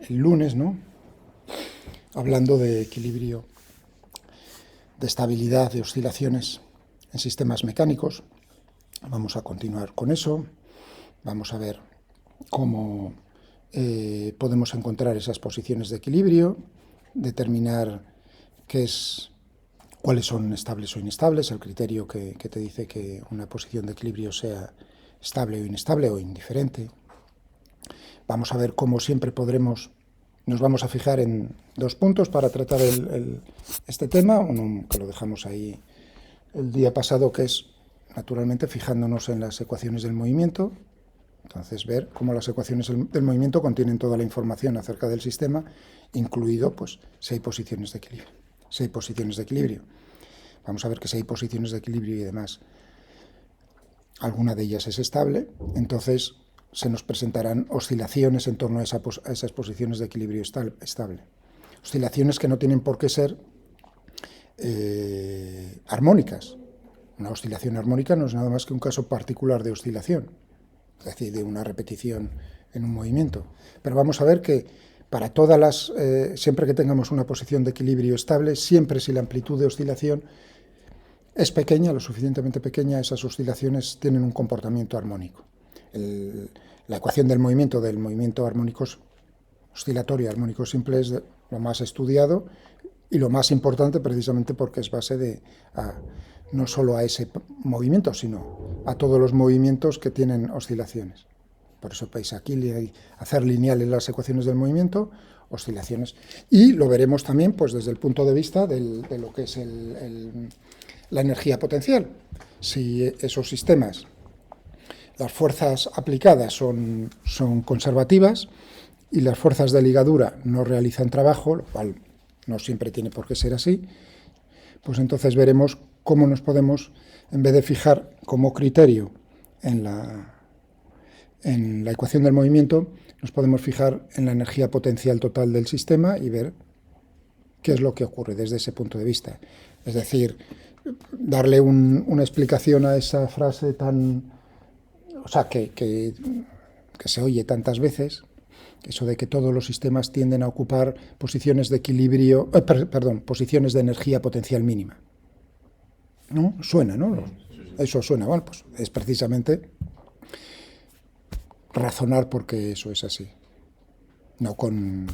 el lunes, ¿no? Hablando de equilibrio, de estabilidad, de oscilaciones en sistemas mecánicos. Vamos a continuar con eso. Vamos a ver cómo podemos encontrar esas posiciones de equilibrio, determinar cuáles son estables o inestables, el criterio que te dice que una posición de equilibrio sea estable o inestable o indiferente. Vamos a ver cómo siempre nos vamos a fijar en dos puntos para tratar este tema, uno que lo dejamos ahí el día pasado, que es naturalmente fijándonos en las ecuaciones del movimiento. Entonces, ver cómo las ecuaciones del movimiento contienen toda la información acerca del sistema, incluido pues, si hay posiciones de equilibrio. Si hay posiciones de equilibrio. Vamos a ver que si hay posiciones de equilibrio y demás, alguna de ellas es estable, entonces se nos presentarán oscilaciones en torno a esas posiciones de equilibrio estable. Oscilaciones que no tienen por qué ser armónicas. Una oscilación armónica no es nada más que un caso particular de oscilación, es decir, de una repetición en un movimiento. Pero vamos a ver que para siempre que tengamos una posición de equilibrio estable, siempre si la amplitud de oscilación es pequeña, lo suficientemente pequeña, esas oscilaciones tienen un comportamiento armónico. La ecuación del movimiento armónico oscilatorio armónico simple es lo más estudiado y lo más importante precisamente porque es base no solo a ese movimiento, sino a todos los movimientos que tienen oscilaciones. Por eso veis aquí hacer lineales las ecuaciones del movimiento, oscilaciones. Y lo veremos también pues, desde el punto de vista de lo que es la energía potencial. Si esos sistemas, las fuerzas aplicadas son conservativas y las fuerzas de ligadura no realizan trabajo, lo cual no siempre tiene por qué ser así, pues entonces veremos cómo nos podemos, en vez de fijar como criterio en la ecuación del movimiento, nos podemos fijar en la energía potencial total del sistema y ver qué es lo que ocurre desde ese punto de vista. Es decir, darle una explicación a esa frase que se oye tantas veces, eso de que todos los sistemas tienden a ocupar posiciones de equilibrio, posiciones de energía potencial mínima. ¿No? Suena, ¿no? Eso suena. Bueno, pues es precisamente razonar porque eso es así. No con,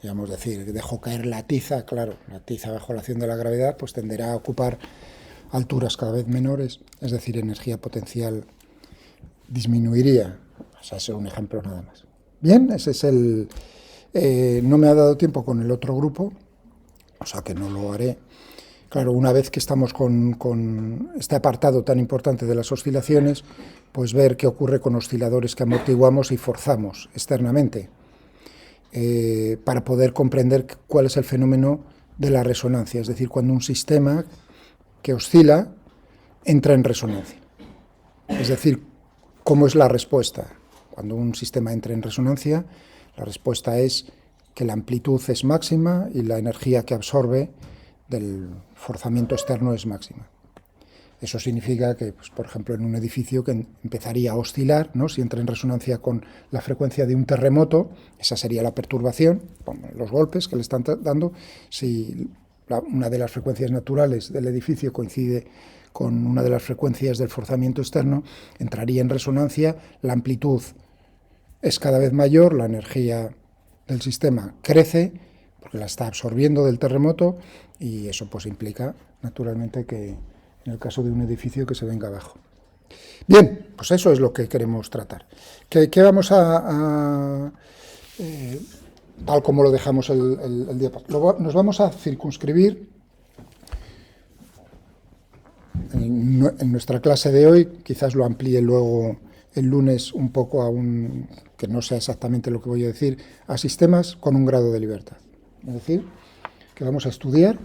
digamos, decir, dejo caer la tiza, claro, la tiza bajo la acción de la gravedad, pues tenderá a ocupar alturas cada vez menores, es decir, energía potencial disminuiría. O sea, ese es un ejemplo nada más. Bien, ese es no me ha dado tiempo con el otro grupo, o sea que no lo haré. Claro, una vez que estamos con este apartado tan importante de las oscilaciones, pues ver qué ocurre con osciladores que amortiguamos y forzamos externamente, para poder comprender cuál es el fenómeno de la resonancia, es decir, cuando un sistema que oscila entra en resonancia. Es decir, ¿cómo es la respuesta? Cuando un sistema entra en resonancia, la respuesta es que la amplitud es máxima y la energía que absorbe del forzamiento externo es máxima. Eso significa que, pues, por ejemplo, en un edificio que empezaría a oscilar, ¿no? Si entra en resonancia con la frecuencia de un terremoto, esa sería la perturbación, los golpes que le están dando. Si una de las frecuencias naturales del edificio coincide con una de las frecuencias del forzamiento externo, entraría en resonancia, la amplitud es cada vez mayor, la energía del sistema crece, porque la está absorbiendo del terremoto, y eso pues implica, naturalmente, que en el caso de un edificio que se venga abajo. Bien, pues eso es lo que queremos tratar. ¿Qué vamos tal como lo dejamos el día pasado? Nos vamos a circunscribir en nuestra clase de hoy, quizás lo amplíe luego el lunes un poco que no sea exactamente lo que voy a decir, a sistemas con un grado de libertad. Es decir, que vamos a estudio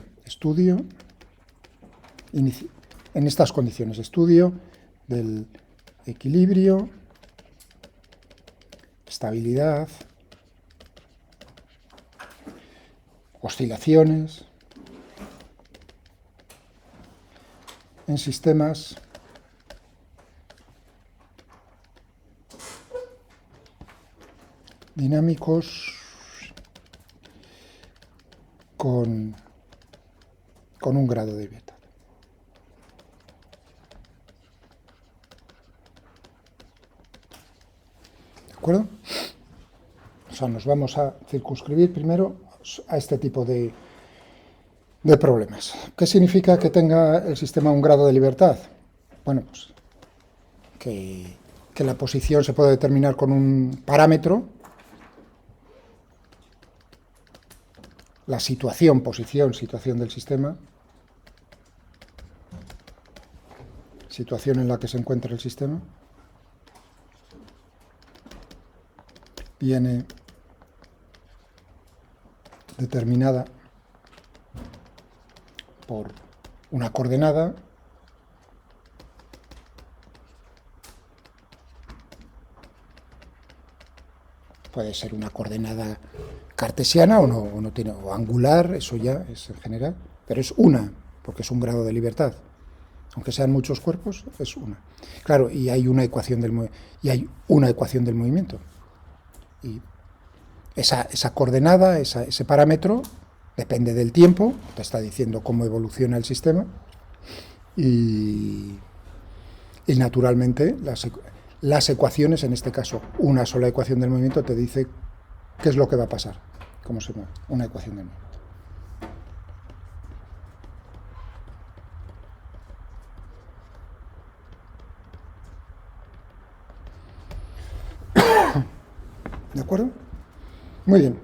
en estas condiciones, estudio del equilibrio, estabilidad, oscilaciones en sistemas dinámicos con un grado de libertad. ¿De acuerdo? O sea, nos vamos a circunscribir primero a este tipo de problemas. ¿Qué significa que tenga el sistema un grado de libertad? Bueno, pues que la posición se puede determinar con un parámetro, la situación del sistema, situación en la que se encuentra el sistema, viene determinada por una coordenada puede ser una coordenada cartesiana o no tiene, o angular, eso ya es en general, pero es una, porque es un grado de libertad. Aunque sean muchos cuerpos, es una. Claro, y hay una ecuación del movimiento. Y esa coordenada, ese parámetro, depende del tiempo, te está diciendo cómo evoluciona el sistema, y naturalmente las ecuaciones, en este caso una sola ecuación del movimiento, te dice qué es lo que va a pasar, cómo se mueve, una ecuación del movimiento. ¿De acuerdo? Muy bien.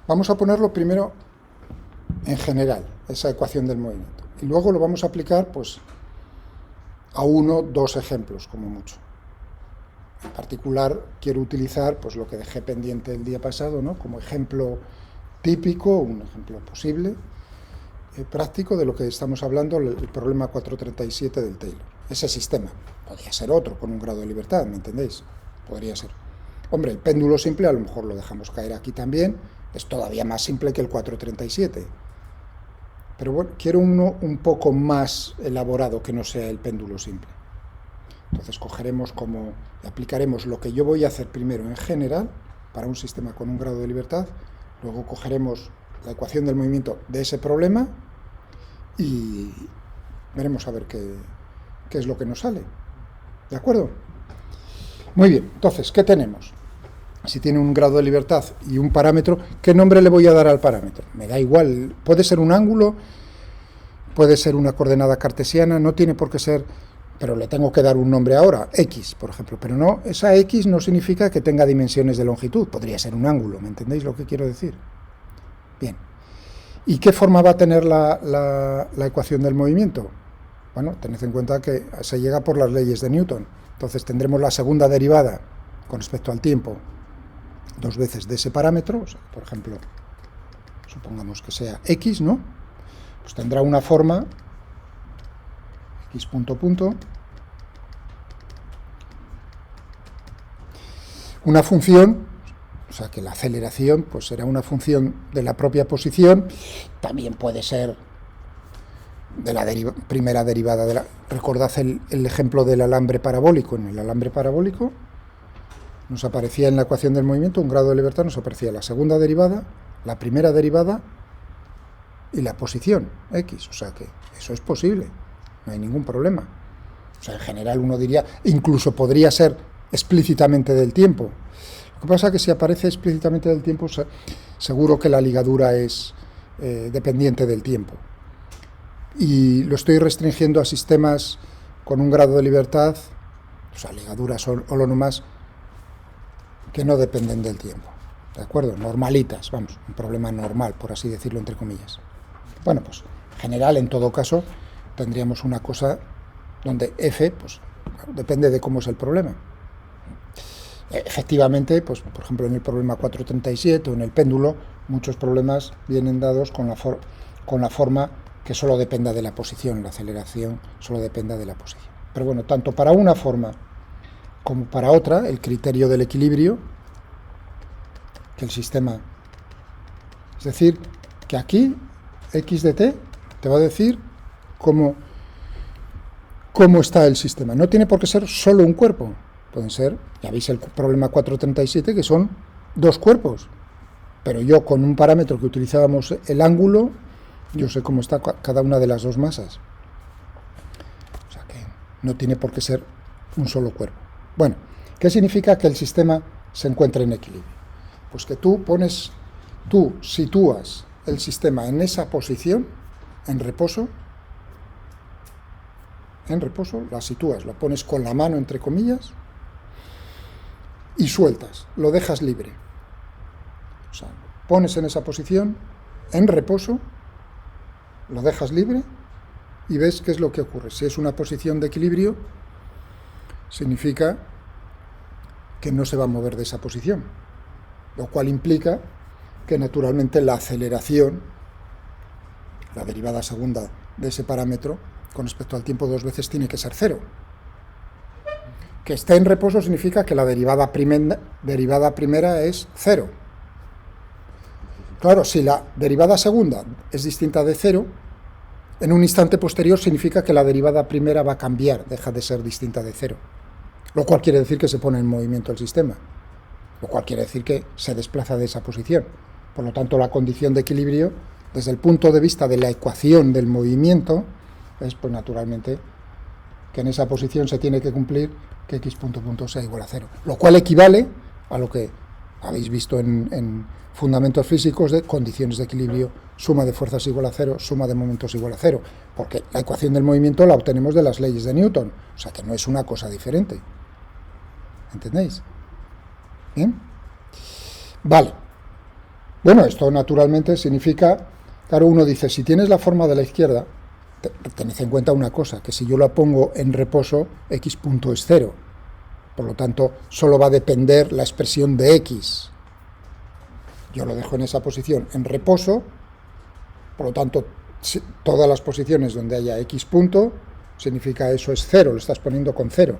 Vamos a ponerlo primero en general, esa ecuación del movimiento. Y luego lo vamos a aplicar pues a 1 o 2 ejemplos, como mucho. En particular, quiero utilizar pues lo que dejé pendiente el día pasado, ¿no? Como ejemplo típico, un ejemplo posible, práctico de lo que estamos hablando, el problema 437 del Taylor. Ese sistema. Podría ser otro, con un grado de libertad, ¿me entendéis? Podría ser. Hombre, el péndulo simple a lo mejor lo dejamos caer aquí también, es todavía más simple que el 437. Pero bueno, quiero uno un poco más elaborado que no sea el péndulo simple. Entonces aplicaremos lo que yo voy a hacer primero en general para un sistema con un grado de libertad, luego cogeremos la ecuación del movimiento de ese problema y veremos a ver qué es lo que nos sale. ¿De acuerdo? Muy bien, entonces, ¿qué tenemos? Si tiene un grado de libertad y un parámetro, ¿qué nombre le voy a dar al parámetro? Me da igual, puede ser un ángulo, puede ser una coordenada cartesiana, no tiene por qué ser, pero le tengo que dar un nombre ahora, X, por ejemplo, pero no, esa X no significa que tenga dimensiones de longitud, podría ser un ángulo, ¿me entendéis lo que quiero decir? Bien, ¿y qué forma va a tener la ecuación del movimiento? Bueno, tened en cuenta que se llega por las leyes de Newton, entonces tendremos la segunda derivada con respecto al tiempo, 2 veces de ese parámetro, o sea, por ejemplo, supongamos que sea X, ¿no? Pues tendrá una forma, X punto punto, una función, o sea que la aceleración pues será una función de la propia posición, también puede ser de la primera derivada de la... Recordad el ejemplo del alambre parabólico. En el alambre parabólico nos aparecía en la ecuación del movimiento un grado de libertad, nos aparecía la segunda derivada, la primera derivada y la posición X, o sea que eso es posible, no hay ningún problema. O sea, en general uno diría, incluso podría ser explícitamente del tiempo. Lo que pasa es que si aparece explícitamente del tiempo, seguro que la ligadura es dependiente del tiempo. Y lo estoy restringiendo a sistemas con un grado de libertad, o sea, ligaduras holonomas que no dependen del tiempo, ¿de acuerdo? Normalitas, vamos, un problema normal, por así decirlo, entre comillas. Bueno, pues, en general, en todo caso, tendríamos una cosa donde F, pues, depende de cómo es el problema. Efectivamente, pues, por ejemplo, en el problema 437 o en el péndulo, muchos problemas vienen dados con la forma que solo dependa de la posición, la aceleración solo dependa de la posición. Pero bueno, tanto para una forma como para otra, el criterio del equilibrio, que el sistema, es decir, que aquí x de t te va a decir cómo está el sistema. No tiene por qué ser solo un cuerpo, pueden ser, ya veis el problema 437, que son 2 cuerpos, pero yo con un parámetro que utilizábamos el ángulo, Yo sé cómo está cada una de las dos masas. O sea que no tiene por qué ser un solo cuerpo. Bueno, ¿qué significa que el sistema se encuentre en equilibrio? Pues que tú sitúas el sistema en esa posición, en reposo, la sitúas, lo pones con la mano entre comillas y sueltas, lo dejas libre. O sea, pones en esa posición, en reposo, lo dejas libre y ves qué es lo que ocurre. Si es una posición de equilibrio, significa que no se va a mover de esa posición, lo cual implica que naturalmente la aceleración, la derivada segunda de ese parámetro, con respecto al tiempo 2 veces tiene que ser 0. Que esté en reposo significa que la derivada primera es 0. Claro, si la derivada segunda es distinta de 0, en un instante posterior significa que la derivada primera va a cambiar, deja de ser distinta de 0. Lo cual quiere decir que se pone en movimiento el sistema. Lo cual quiere decir que se desplaza de esa posición. Por lo tanto, la condición de equilibrio, desde el punto de vista de la ecuación del movimiento, es pues naturalmente que en esa posición se tiene que cumplir que x punto sea igual a 0. Lo cual equivale a lo que habéis visto en fundamentos físicos de condiciones de equilibrio, suma de fuerzas igual a 0, suma de momentos igual a 0. Porque la ecuación del movimiento la obtenemos de las leyes de Newton. O sea que no es una cosa diferente. ¿Entendéis? ¿Bien? Vale. Bueno, esto naturalmente significa, claro, uno dice, si tienes la forma de la izquierda, tened en cuenta una cosa, que si yo la pongo en reposo, x punto es 0. Por lo tanto, solo va a depender la expresión de x. Yo lo dejo en esa posición en reposo, por lo tanto, todas las posiciones donde haya x punto, significa eso es 0, lo estás poniendo con 0.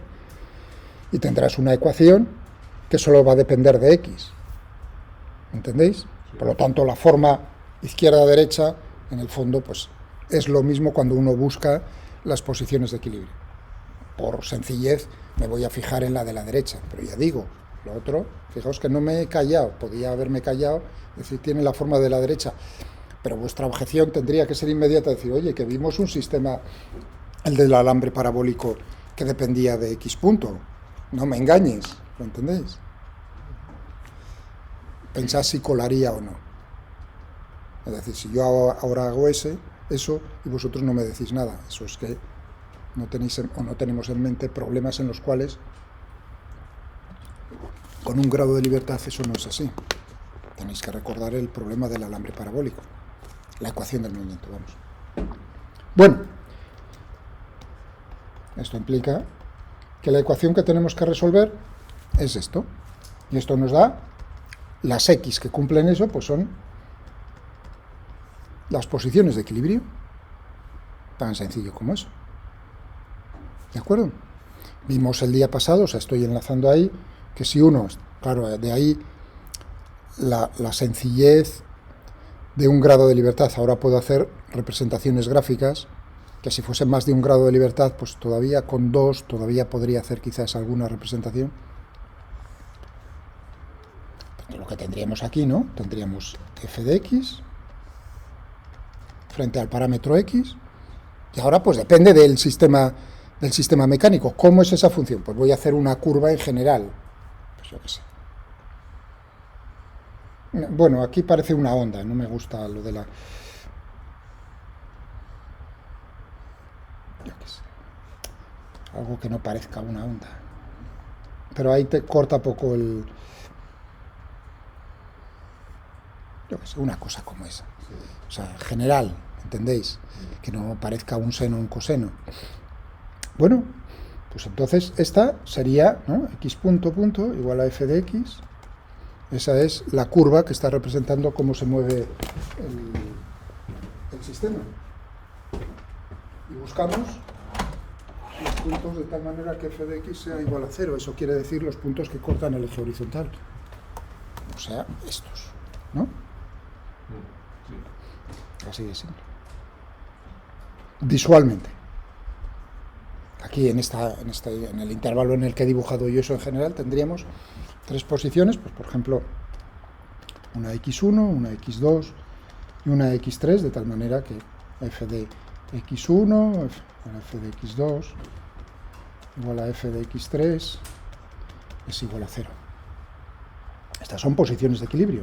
Y tendrás una ecuación que solo va a depender de x. ¿Entendéis? Por lo tanto, la forma izquierda-derecha, en el fondo, pues es lo mismo cuando uno busca las posiciones de equilibrio. Por sencillez, me voy a fijar en la de la derecha, pero ya digo, lo otro, fijaos que no me he callado, podía haberme callado, es decir, tiene la forma de la derecha, pero vuestra objeción tendría que ser inmediata, decir, oye, que vimos un sistema, el del alambre parabólico, que dependía de x punto, no me engañes, ¿lo entendéis? Pensad si colaría o no. Es decir, si yo ahora hago eso y vosotros no me decís nada, eso es que no tenéis o no tenemos en mente problemas en los cuales con un grado de libertad eso no es así. Tenéis que recordar el problema del alambre parabólico, la ecuación del movimiento, vamos. Bueno, esto implica que la ecuación que tenemos que resolver es esto, y esto nos da las x que cumplen eso, pues son las posiciones de equilibrio, tan sencillo como eso. ¿De acuerdo? Vimos el día pasado, o sea, estoy enlazando ahí, que si uno, claro, de ahí la sencillez de un grado de libertad, ahora puedo hacer representaciones gráficas, que si fuese más de un grado de libertad, pues todavía con 2, todavía podría hacer quizás alguna representación. Pero lo que tendríamos aquí, ¿no? Tendríamos f de x frente al parámetro x, y ahora pues depende del sistema mecánico. ¿Cómo es esa función? Pues voy a hacer una curva en general. Pues yo qué sé. Bueno, aquí parece una onda, no me gusta lo de la... Yo qué sé. Algo que no parezca una onda. Pero ahí te corta poco el... Yo qué sé, una cosa como esa. O sea, general, ¿entendéis? Que no parezca un seno o un coseno. Bueno, pues entonces esta sería, ¿no? X punto igual a f de x. Esa es la curva que está representando cómo se mueve el sistema. Y buscamos los puntos de tal manera que f de x sea igual a 0. Eso quiere decir los puntos que cortan el eje horizontal. O sea, estos, ¿no? Así de simple. Visualmente. Aquí en el intervalo en el que he dibujado yo eso en general tendríamos 3 posiciones, pues por ejemplo una x1, una x2 y una x3, de tal manera que f de x1, f de x2, igual a f de x3, es igual a 0. Estas son posiciones de equilibrio.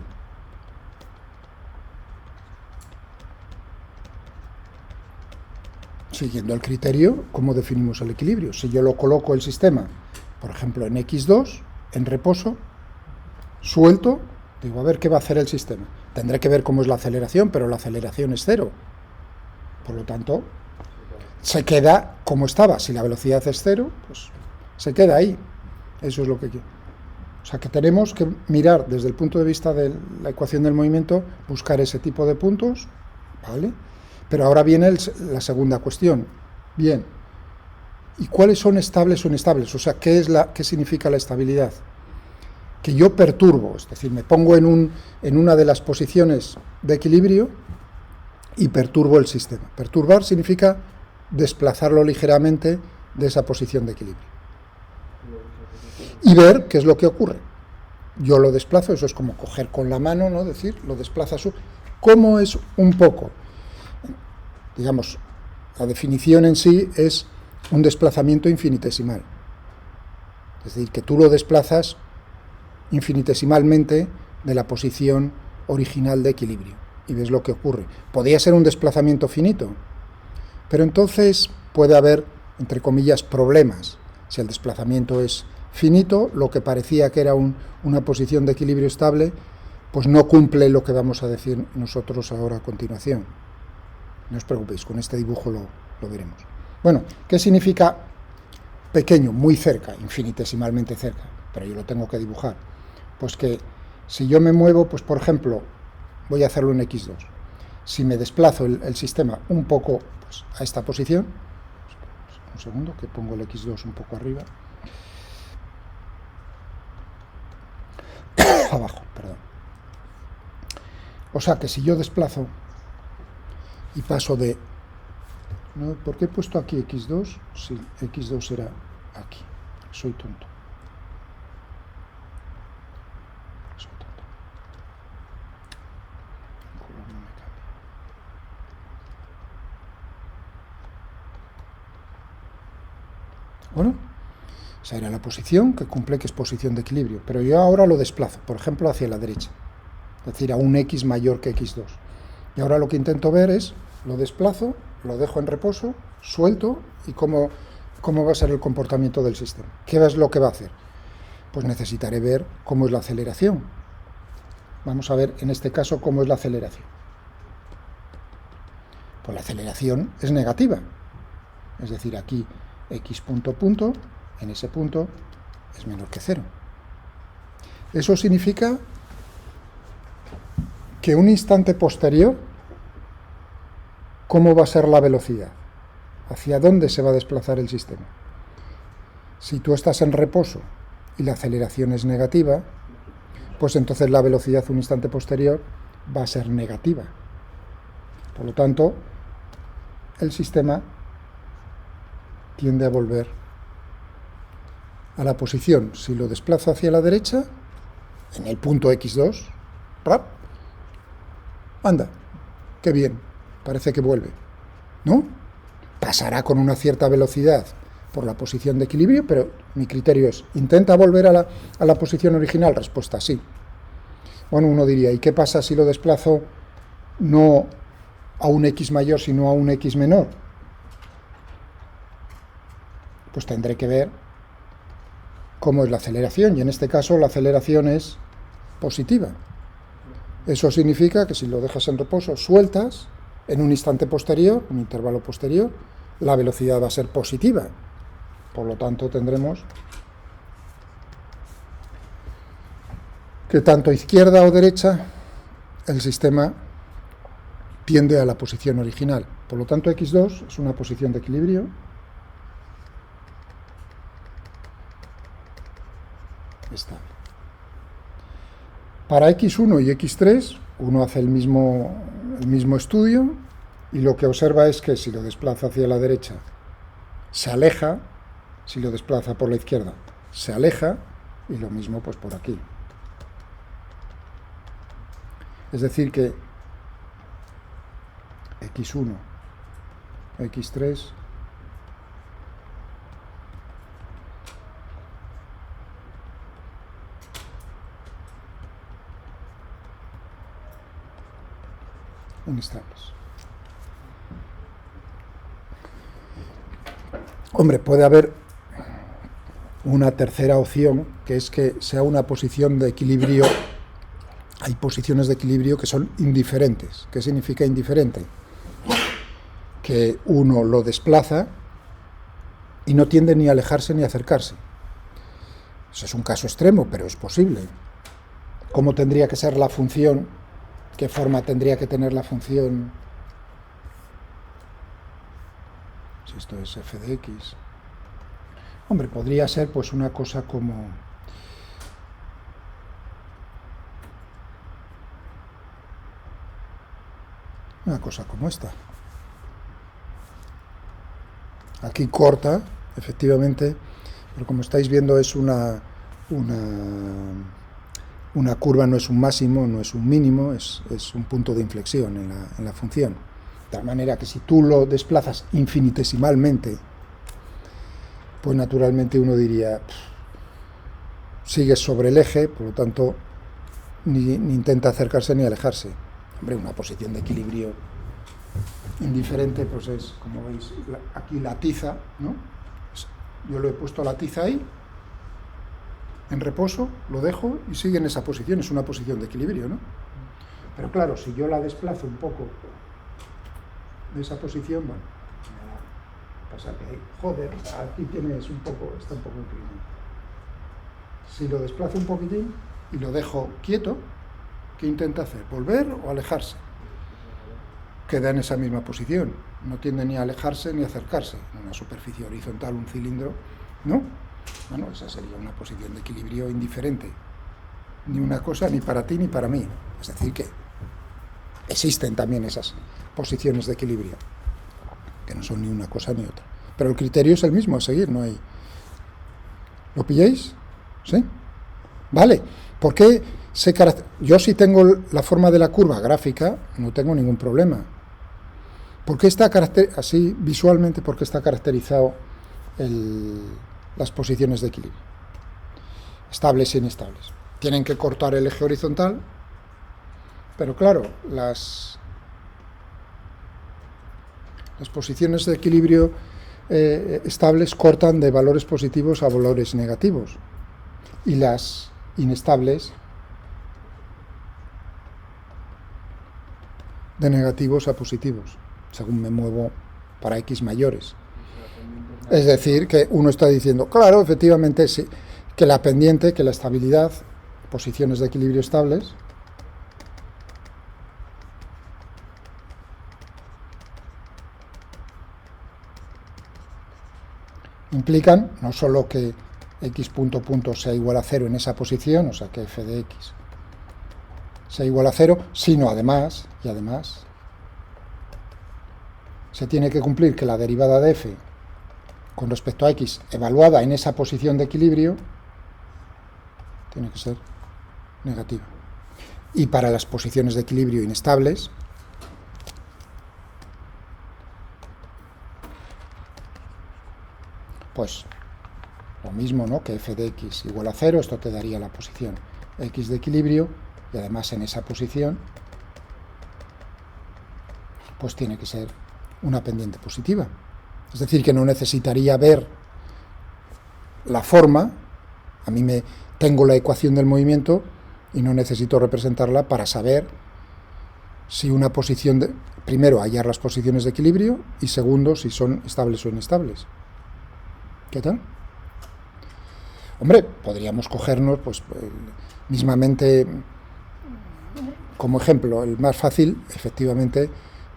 Siguiendo el criterio, ¿cómo definimos el equilibrio? Si yo lo coloco el sistema, por ejemplo, en x2, en reposo, suelto, digo, a ver qué va a hacer el sistema. Tendré que ver cómo es la aceleración, pero la aceleración es 0. Por lo tanto, se queda como estaba. Si la velocidad es 0, pues se queda ahí. Eso es lo que quiero. O sea, que tenemos que mirar desde el punto de vista de la ecuación del movimiento, buscar ese tipo de puntos, ¿vale? Pero ahora viene la segunda cuestión. Bien, ¿y cuáles son estables o inestables? O sea, ¿qué significa la estabilidad? Que yo perturbo, es decir, me pongo en una de las posiciones de equilibrio y perturbo el sistema. Perturbar significa desplazarlo ligeramente de esa posición de equilibrio. Y ver qué es lo que ocurre. Yo lo desplazo, eso es como coger con la mano, ¿no? Decir, lo desplaza ¿Cómo es un poco? Digamos, la definición en sí es un desplazamiento infinitesimal. Es decir, que tú lo desplazas infinitesimalmente de la posición original de equilibrio y ves lo que ocurre. Podría ser un desplazamiento finito, pero entonces puede haber, entre comillas, problemas. Si el desplazamiento es finito, lo que parecía que era una posición de equilibrio estable, pues no cumple lo que vamos a decir nosotros ahora a continuación. No os preocupéis, con este dibujo lo veremos. Bueno, ¿qué significa pequeño? Muy cerca, infinitesimalmente cerca, pero yo lo tengo que dibujar. Pues que si yo me muevo, pues por ejemplo, voy a hacerlo en x2. Si me desplazo el sistema un poco pues, a esta posición, un segundo, que pongo el x2 un poco arriba, abajo, perdón. O sea que si yo desplazo y paso de... ¿no? ¿Por qué he puesto aquí x2? Si x2 era aquí. Soy tonto. Bueno, esa era la posición que cumple, que es posición de equilibrio, pero yo ahora lo desplazo, por ejemplo, hacia la derecha, es decir, a un x mayor que x2. Y ahora lo que intento ver es, lo desplazo, lo dejo en reposo, suelto, y cómo va a ser el comportamiento del sistema. ¿Qué es lo que va a hacer? Pues necesitaré ver cómo es la aceleración. Vamos a ver, en este caso, cómo es la aceleración. Pues la aceleración es negativa, es decir, aquí x punto, en ese punto es menor que 0. Eso significa que un instante posterior, ¿cómo va a ser la velocidad? ¿Hacia dónde se va a desplazar el sistema? Si tú estás en reposo y la aceleración es negativa, pues entonces la velocidad un instante posterior va a ser negativa. Por lo tanto, el sistema tiende a volver a la posición. Si lo desplazo hacia la derecha, en el punto x2, ¡rap! Anda, qué bien, parece que vuelve, ¿no? Pasará con una cierta velocidad por la posición de equilibrio, pero mi criterio es, ¿intenta volver a la posición original? Respuesta, sí. Bueno, uno diría, ¿y qué pasa si lo desplazo no a un x mayor, sino a un x menor? Pues tendré que ver cómo es la aceleración, y en este caso la aceleración es positiva. Eso significa que si lo dejas en reposo, sueltas, en un instante posterior, un intervalo posterior, la velocidad va a ser positiva. Por lo tanto, tendremos que tanto izquierda o derecha, el sistema tiende a la posición original. Por lo tanto, x2 es una posición de equilibrio estable. Para x1 y x3, uno hace el mismo estudio y lo que observa es que si lo desplaza hacia la derecha, se aleja, si lo desplaza por la izquierda, se aleja, y lo mismo pues por aquí. Es decir que x1, x3, inestables. Hombre, puede haber una tercera opción, que es que sea una posición de equilibrio. Hay posiciones de equilibrio que son indiferentes. ¿Qué significa indiferente? Que uno lo desplaza y no tiende ni a alejarse ni a acercarse. Eso es un caso extremo, pero es posible. ¿Cómo tendría que ser la función? ¿Qué forma tendría que tener la función? Si esto es f de x. Hombre, podría ser pues una cosa como... Una cosa como esta. Aquí corta, efectivamente, pero como estáis viendo es una curva, no es un máximo, no es un mínimo, es un punto de inflexión en la función. De tal manera que si tú lo desplazas infinitesimalmente, pues naturalmente uno diría, sigues sobre el eje, por lo tanto, ni intenta acercarse ni alejarse. Hombre, una posición de equilibrio indiferente, pues es, como veis, aquí la tiza, ¿no? Yo lo he puesto la tiza ahí, en reposo, lo dejo y sigue en esa posición, es una posición de equilibrio, ¿no? Pero claro, si yo la desplazo un poco de esa posición, bueno, pasa que, joder, aquí tienes un poco, está un poco inclinado. Si lo desplazo un poquitín y lo dejo quieto, ¿qué intenta hacer? ¿Volver o alejarse? Queda en esa misma posición, no tiende ni a alejarse ni a acercarse. En una superficie horizontal, un cilindro, ¿no? Bueno, esa sería una posición de equilibrio indiferente. Ni una cosa ni para ti ni para mí. Es decir, que existen también esas posiciones de equilibrio, que no son ni una cosa ni otra. Pero el criterio es el mismo a seguir, no hay... ¿Lo pilláis? ¿Sí? Vale. ¿Por qué yo si tengo la forma de la curva gráfica, no tengo ningún problema? ¿Por qué está así visualmente? ¿Por qué está caracterizado las posiciones de equilibrio? Estables e inestables. Tienen que cortar el eje horizontal, pero claro, las posiciones de equilibrio estables cortan de valores positivos a valores negativos, y las inestables de negativos a positivos, según me muevo para x mayores. Es decir, que uno está diciendo, claro, efectivamente, sí, que la pendiente, que la estabilidad, posiciones de equilibrio estables, implican no solo que x punto sea igual a 0 en esa posición, o sea que f de x sea igual a 0, sino además, se tiene que cumplir que la derivada de f con respecto a x evaluada en esa posición de equilibrio tiene que ser negativa. Y para las posiciones de equilibrio inestables, pues lo mismo, ¿no? Que f de x igual a 0, esto te daría la posición x de equilibrio, y además en esa posición pues tiene que ser una pendiente positiva. Es decir, que no necesitaría ver la forma, tengo la ecuación del movimiento y no necesito representarla para saber si una posición, primero hallar las posiciones de equilibrio y segundo si son estables o inestables. ¿Qué tal? Hombre, podríamos cogernos pues mismamente como ejemplo, el más fácil efectivamente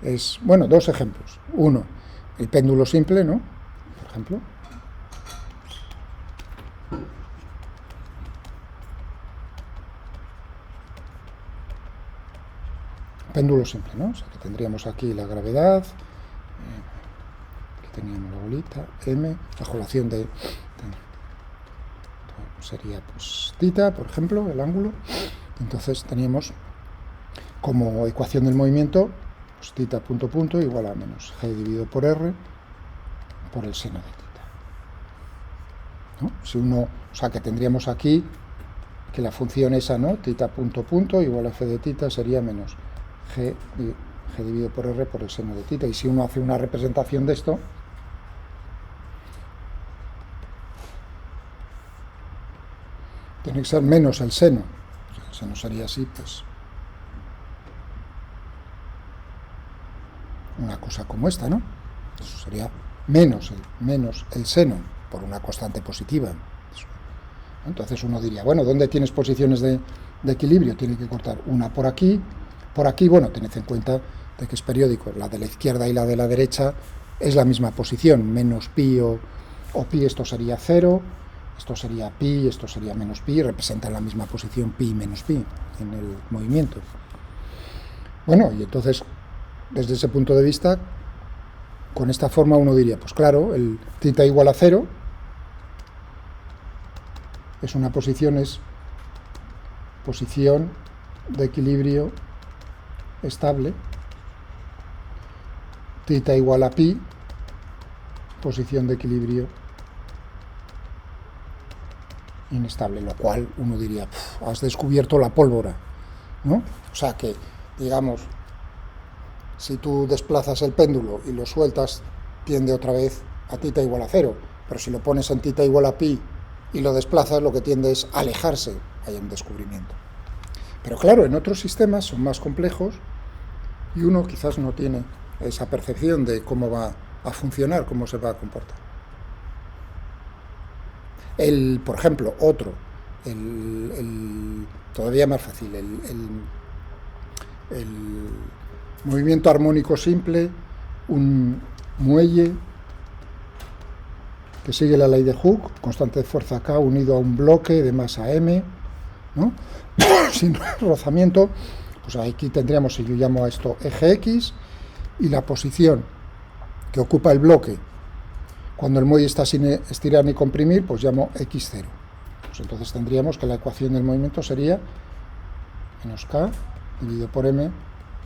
es, bueno, dos ejemplos. Uno, el péndulo simple, ¿no? Por ejemplo. Péndulo simple, ¿no? O sea, que tendríamos aquí la gravedad, aquí teníamos la bolita, m, la jolación sería pues θ, por ejemplo, el ángulo. Entonces teníamos como ecuación del movimiento pues tita punto punto igual a menos g dividido por r por el seno de tita, ¿no? Si uno, o sea que tendríamos aquí que la función esa, ¿no? Tita punto punto igual a f de tita sería menos g dividido por r por el seno de tita. Y si uno hace una representación de esto, tiene que ser menos el seno. O sea, el seno sería así, pues una cosa como esta, ¿no? Eso sería menos el seno por una constante positiva. Entonces uno diría, bueno, ¿dónde tienes posiciones de equilibrio? Tiene que cortar una por aquí, bueno, tened en cuenta de que es periódico, la de la izquierda y la de la derecha es la misma posición, menos pi o pi, esto sería 0, esto sería pi, esto sería menos pi, representan la misma posición pi y menos pi en el movimiento. Bueno, y entonces, desde ese punto de vista, con esta forma uno diría, pues claro, el tita igual a 0 es una posición, posición de equilibrio estable, tita igual a pi, posición de equilibrio inestable, lo cual uno diría, has descubierto la pólvora, ¿no? O sea que, digamos, si tú desplazas el péndulo y lo sueltas, tiende otra vez a tita igual a 0, pero si lo pones en tita igual a pi y lo desplazas, lo que tiende es a alejarse, hay un descubrimiento. Pero claro, en otros sistemas son más complejos y uno quizás no tiene esa percepción de cómo va a funcionar, cómo se va a comportar. Por ejemplo, otro, todavía más fácil, el movimiento armónico simple, un muelle que sigue la ley de Hooke, constante de fuerza K unido a un bloque de masa M, ¿no? Sin rozamiento, pues aquí tendríamos, si yo llamo a esto eje X, y la posición que ocupa el bloque cuando el muelle está sin estirar ni comprimir, pues llamo X0. Pues entonces tendríamos que la ecuación del movimiento sería menos K dividido por M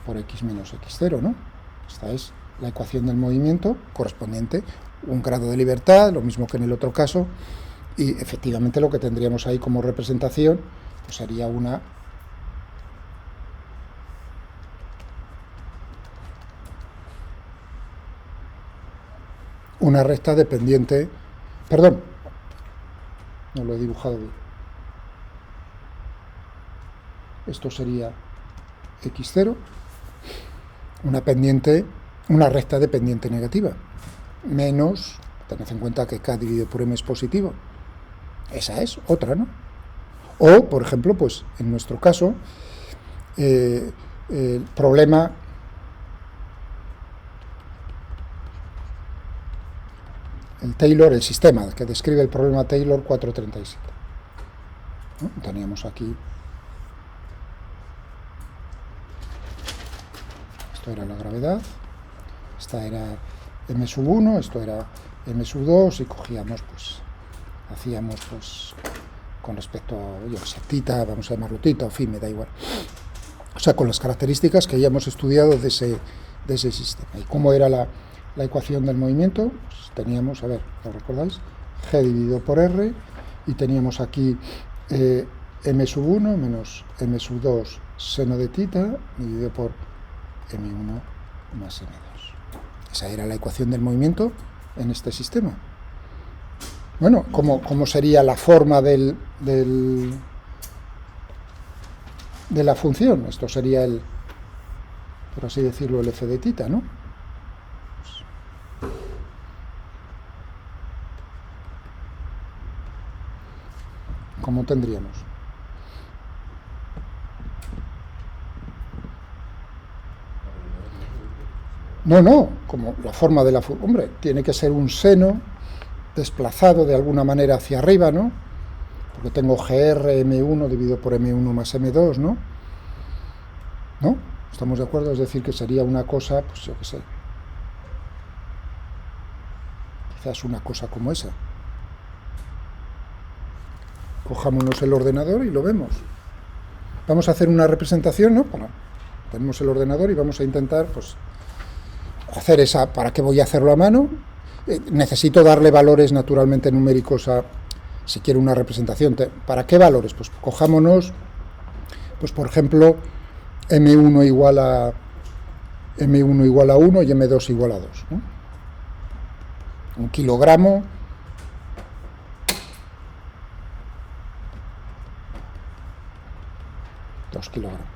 por X menos X0, ¿no? Esta es la ecuación del movimiento correspondiente, un grado de libertad, lo mismo que en el otro caso, y efectivamente lo que tendríamos ahí como representación pues sería una recta dependiente, perdón, no lo he dibujado bien, esto sería X0, una recta dependiente negativa, menos, tened en cuenta que K dividido por M es positivo, esa es otra, ¿no? O, por ejemplo, pues en nuestro caso, el problema el sistema que describe el problema Taylor 437. ¿No? Teníamos aquí, esto era la gravedad, esta era m1, esto era m2, y cogíamos, pues, hacíamos, pues, con respecto a, yo que sé, tita, vamos a llamarlo tita, o fin, me da igual. O sea, con las características que ya hemos estudiado de ese sistema. ¿Y cómo era la ecuación del movimiento? Pues teníamos, a ver, ¿lo recordáis? G dividido por R, y teníamos aquí m1 menos m2 seno de tita dividido por m1 más m2. Esa era la ecuación del movimiento en este sistema. Bueno, ¿cómo sería la forma de la función? Esto sería por así decirlo, el f de tita, ¿no? ¿Cómo tendríamos? No, como la forma de la función. Hombre, tiene que ser un seno desplazado de alguna manera hacia arriba, ¿no? Porque tengo GR M1 dividido por M1 más M2, ¿no? ¿No? ¿Estamos de acuerdo? Es decir, que sería una cosa, pues yo qué sé, quizás una cosa como esa. Cojámonos el ordenador y lo vemos. Vamos a hacer una representación, ¿no? tenemos el ordenador y vamos a intentar, pues, hacer esa. ¿Para qué voy a hacerlo a mano? Necesito darle valores naturalmente numéricos a, si quiero una representación. ¿Para qué valores? Pues cojámonos, pues por ejemplo, M1 igual a 1 y M2 igual a 2, ¿no? Un kilogramo ...2 kilogramos.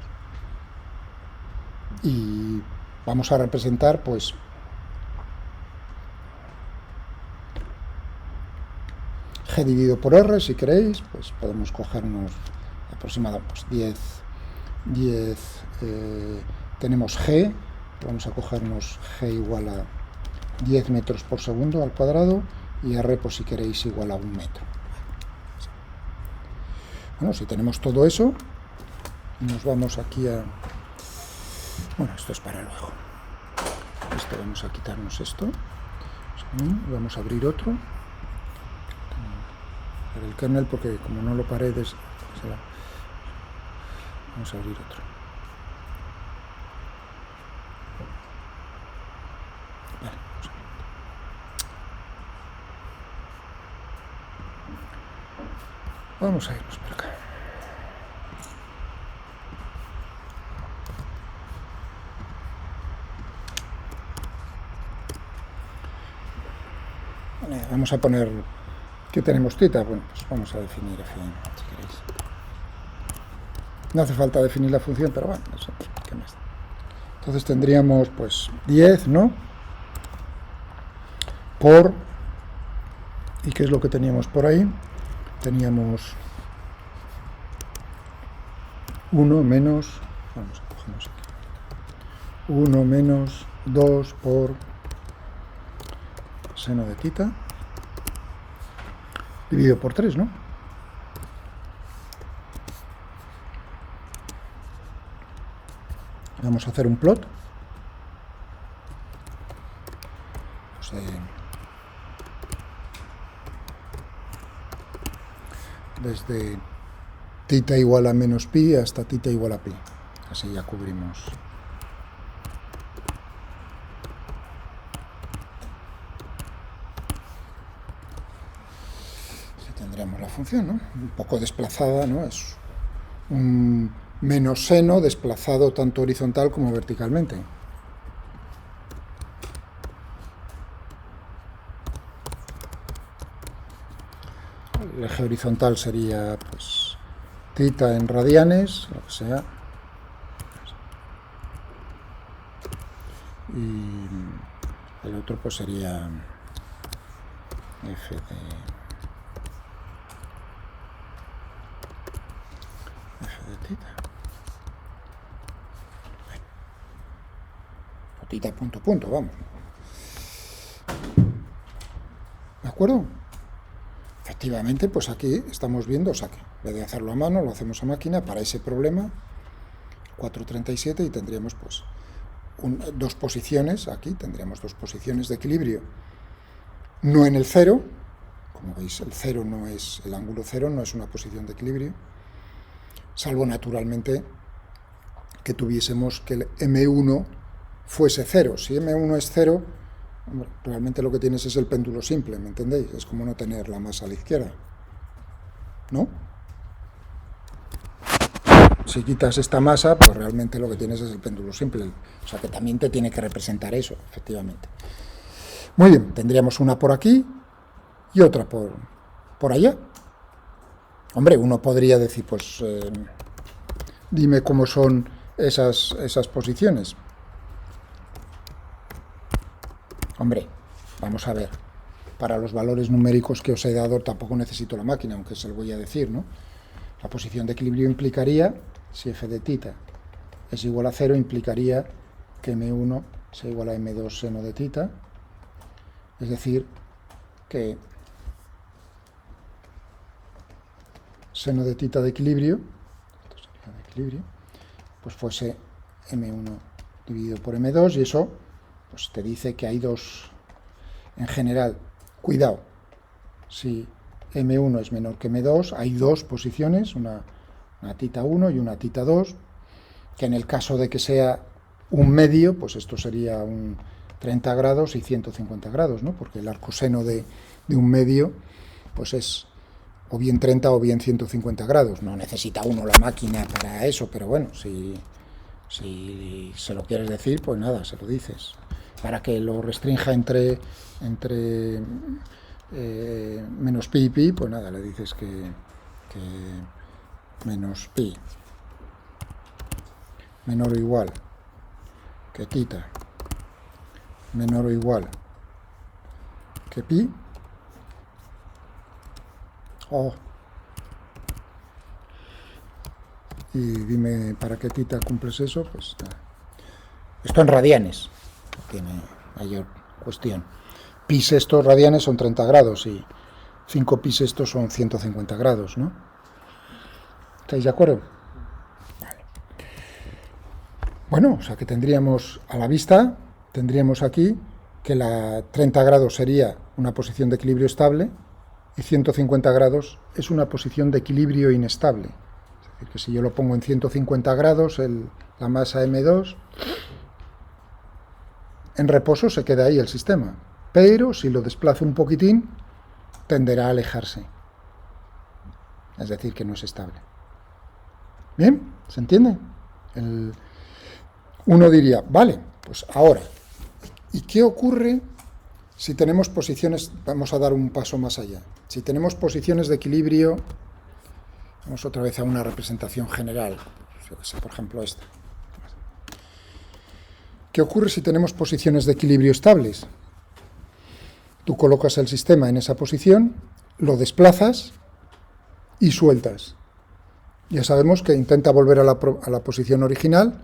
Y vamos a representar, pues, G dividido por R, si queréis, pues podemos coger unos aproximadamente, pues 10 tenemos G, vamos a cogernos G igual a 10 metros por segundo al cuadrado, y R, pues si queréis, igual a 1 metro. Bueno, si tenemos todo eso, nos vamos aquí a... Bueno, esto es para luego. Esto, vamos a quitarnos esto. Vamos a abrir otro. Para el kernel, porque como no lo paré, vamos a abrir otro. Vale, vamos a irnos por acá. Vale, vamos a poner... ¿Qué tenemos θ? Bueno, pues vamos a definir f, si queréis. No hace falta definir la función, pero bueno, no sé, ¿qué más? Entonces tendríamos, pues, 10, ¿no? Por... ¿Y qué es lo que teníamos por ahí? Teníamos 1 menos... Vamos a cogernos aquí. 1 menos 2 por seno de θ, dividido por 3, ¿no? Vamos a hacer un plot. Pues desde θ igual a menos pi hasta θ igual a pi. Así ya cubrimos. Tendremos la función, ¿no? Un poco desplazada, ¿no? Es un menos seno desplazado tanto horizontal como verticalmente. El eje horizontal sería, pues, θ en radianes, lo que sea. Y el otro, pues, sería f de... θ punto punto, vamos. ¿De acuerdo? Efectivamente, pues aquí estamos viendo, o sea que en vez de hacerlo a mano, lo hacemos a máquina para ese problema, 437, y tendríamos, pues, dos posiciones, aquí tendríamos dos posiciones de equilibrio, no en el cero, como veis, el cero no es, el ángulo cero no es una posición de equilibrio, salvo naturalmente que tuviésemos que el M1 fuese cero. Si M1 es cero, realmente lo que tienes es el péndulo simple, ¿me entendéis? Es como no tener la masa a la izquierda, ¿no? Si quitas esta masa, pues realmente lo que tienes es el péndulo simple, o sea que también te tiene que representar eso, efectivamente. Muy bien, tendríamos una por aquí y otra por allá. Hombre, uno podría decir, pues, dime cómo son esas posiciones. Hombre, vamos a ver, para los valores numéricos que os he dado tampoco necesito la máquina, aunque se lo voy a decir, ¿no? La posición de equilibrio implicaría, si f de θ es igual a 0, implicaría que m1 sea igual a m2 seno de θ, es decir, que seno de θ de equilibrio, pues fuese m1 dividido por m2, y eso pues te dice que hay dos, en general, cuidado, si m1 es menor que m2, hay dos posiciones, una θ1 y una θ2, que en el caso de que sea un medio, pues esto sería un 30 grados y 150 grados, ¿no? Porque el arcoseno de un medio, pues es o bien 30 o bien 150 grados. No necesita uno la máquina para eso, pero bueno, si se lo quieres decir, pues nada, se lo dices. Para que lo restrinja entre menos pi y pi, pues nada, le dices que menos pi menor o igual que tita menor o igual que pi. Oh. Y dime para qué tita cumples eso, pues esto en radianes, no tiene mayor cuestión. Pi sextos radianes son 30 grados y 5 pi sextos son 150 grados, ¿no? ¿Estáis de acuerdo? Vale. Bueno, o sea que tendríamos a la vista, tendríamos aquí que la 30 grados sería una posición de equilibrio estable y 150 grados es una posición de equilibrio inestable. Es decir, que si yo lo pongo en 150 grados, la masa M2, en reposo se queda ahí el sistema, pero si lo desplazo un poquitín, tenderá a alejarse. Es decir, que no es estable. ¿Bien? ¿Se entiende? Uno diría, vale, pues ahora, ¿y qué ocurre si tenemos posiciones? Vamos a dar un paso más allá. Si tenemos posiciones de equilibrio, vamos otra vez a una representación general, yo que sé, por ejemplo esta. ¿Qué ocurre si tenemos posiciones de equilibrio estables? Tú colocas el sistema en esa posición, lo desplazas y sueltas. Ya sabemos que intenta volver a la posición original.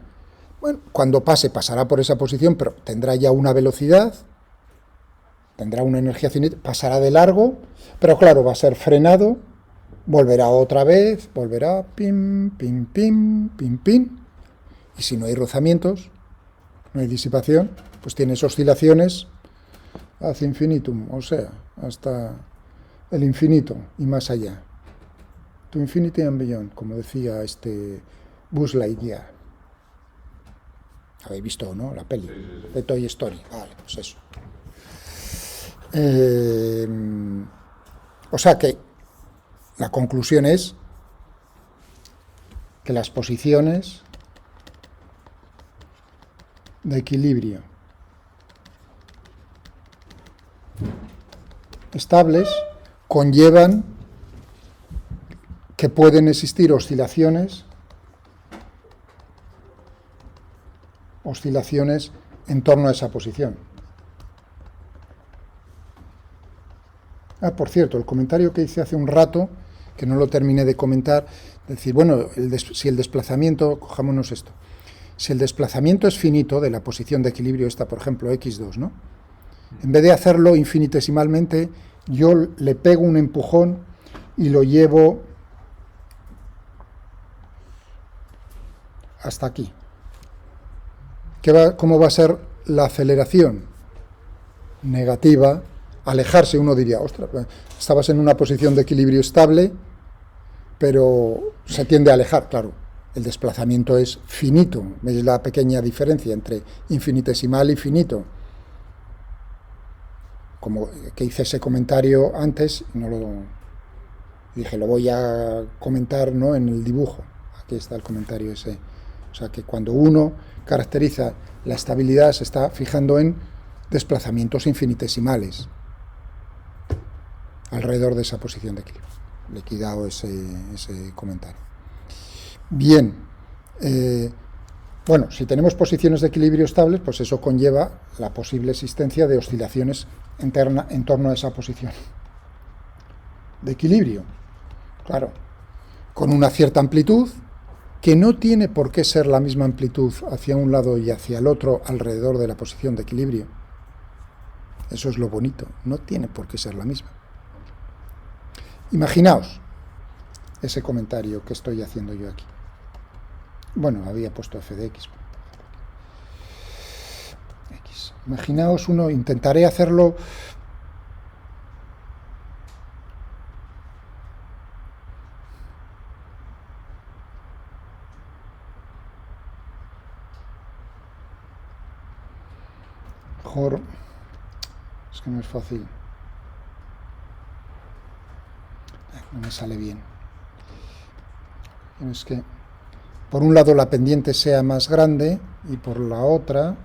Bueno, cuando pasará por esa posición, pero tendrá ya una velocidad, tendrá una energía finita, pasará de largo, pero claro, va a ser frenado, volverá otra vez, volverá, pim, pim, pim, pim, pim, y si no hay rozamientos, no hay disipación, pues tienes oscilaciones hacia infinitum, o sea, hasta el infinito y más allá. To infinity and beyond, como decía Buzz Lightyear. ¿Habéis visto, no? La peli de Toy Story. Vale, pues eso. O sea que la conclusión es que las posiciones de equilibrio estables conllevan que pueden existir oscilaciones en torno a esa posición. Por cierto, el comentario que hice hace un rato, que no lo terminé de comentar, decir, bueno, si el desplazamiento, cojámonos esto, si el desplazamiento es finito de la posición de equilibrio esta, por ejemplo, x2, ¿no? En vez de hacerlo infinitesimalmente, yo le pego un empujón y lo llevo hasta aquí. ¿Cómo va a ser la aceleración? Negativa. Alejarse, uno diría, ostras, estabas en una posición de equilibrio estable, pero se tiende a alejar, claro. El desplazamiento es finito. ¿Veis la pequeña diferencia entre infinitesimal y finito? Como que hice ese comentario antes, dije, lo voy a comentar, ¿no?, en el dibujo. Aquí está el comentario ese. O sea que cuando uno caracteriza la estabilidad se está fijando en desplazamientos infinitesimales alrededor de esa posición de equilibrio. Le he quitado ese comentario. Bien, bueno, si tenemos posiciones de equilibrio estables, pues eso conlleva la posible existencia de oscilaciones en torno a esa posición de equilibrio. Claro, con una cierta amplitud, que no tiene por qué ser la misma amplitud hacia un lado y hacia el otro alrededor de la posición de equilibrio. Eso es lo bonito, no tiene por qué ser la misma. Imaginaos ese comentario que estoy haciendo yo aquí. Bueno, había puesto f de x. Imaginaos uno, intentaré hacerlo Mejor, es que no es fácil, no me sale bien. Es que por un lado la pendiente sea más grande y por la otra,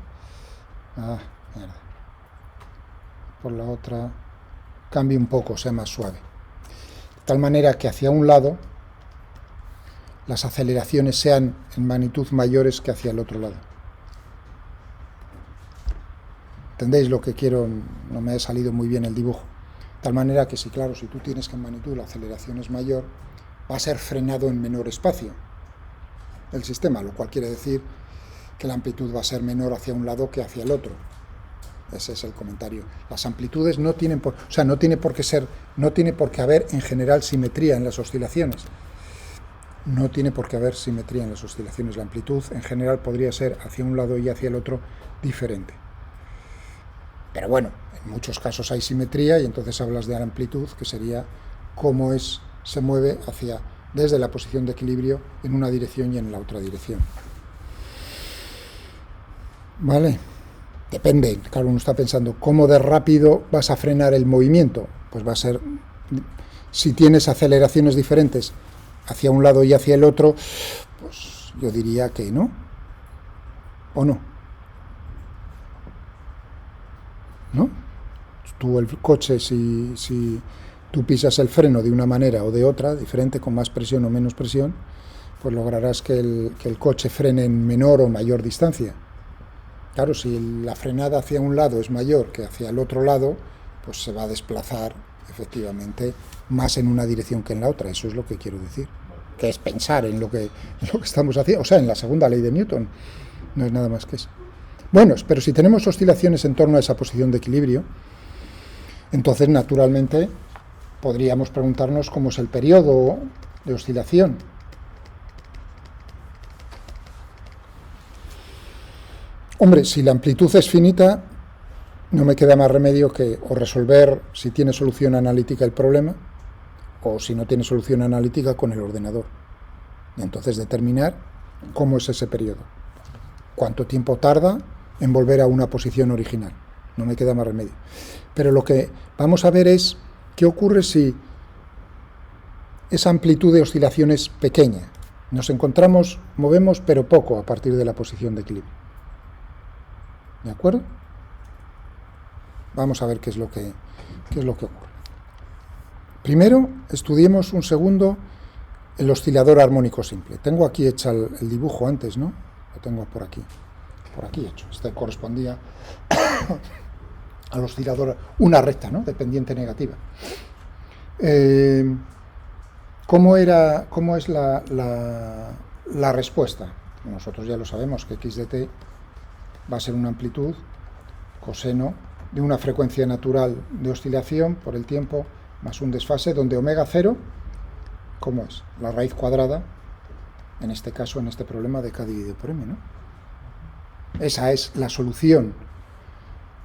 mierda, por la otra cambie un poco, sea más suave. De tal manera que hacia un lado las aceleraciones sean en magnitud mayores que hacia el otro lado. ¿Entendéis lo que quiero? No me ha salido muy bien el dibujo. De tal manera que, sí, claro, si tú tienes que en magnitud la aceleración es mayor, va a ser frenado en menor espacio el sistema, lo cual quiere decir que la amplitud va a ser menor hacia un lado que hacia el otro. Ese es el comentario. Las amplitudes no tienen por, o sea, no tiene por qué haber en general simetría en las oscilaciones. No tiene por qué haber simetría en las oscilaciones. La amplitud en general podría ser hacia un lado y hacia el otro diferente. Pero bueno, en muchos casos hay simetría y entonces hablas de la amplitud, que sería cómo se mueve desde la posición de equilibrio en una dirección y en la otra dirección. ¿Vale? Depende, claro, uno está pensando, ¿cómo de rápido vas a frenar el movimiento? Pues va a ser, si tienes aceleraciones diferentes hacia un lado y hacia el otro, pues yo diría que no, ¿o no? ¿No? Tú el coche, si tú pisas el freno de una manera o de otra, diferente, con más presión o menos presión, pues lograrás que el coche frene en menor o mayor distancia. Claro, si la frenada hacia un lado es mayor que hacia el otro lado, pues se va a desplazar efectivamente más en una dirección que en la otra. Eso es lo que quiero decir, que es pensar en lo que estamos haciendo, o sea, en la segunda ley de Newton, no es nada más que eso. Bueno, pero si tenemos oscilaciones en torno a esa posición de equilibrio, entonces naturalmente podríamos preguntarnos cómo es el periodo de oscilación. Hombre, si la amplitud es finita, no me queda más remedio que o resolver si tiene solución analítica el problema, o si no tiene solución analítica con el ordenador. Y entonces determinar cómo es ese periodo. Cuánto tiempo tarda en volver a una posición original. No me queda más remedio. Pero lo que vamos a ver es qué ocurre si esa amplitud de oscilación es pequeña. Nos movemos pero poco a partir de la posición de equilibrio. ¿De acuerdo? Vamos a ver qué es lo que ocurre. Primero, estudiemos un segundo el oscilador armónico simple. Tengo aquí hecha el dibujo antes, ¿no? Lo tengo por aquí hecho. Este correspondía al oscilador, una recta, ¿no? De pendiente negativa. ¿Cómo es la respuesta? Nosotros ya lo sabemos, que x de t va a ser una amplitud coseno de una frecuencia natural de oscilación por el tiempo más un desfase, donde omega 0, ¿cómo es? La raíz cuadrada, en este caso, en este problema, de k dividido por m, ¿no? Esa es la solución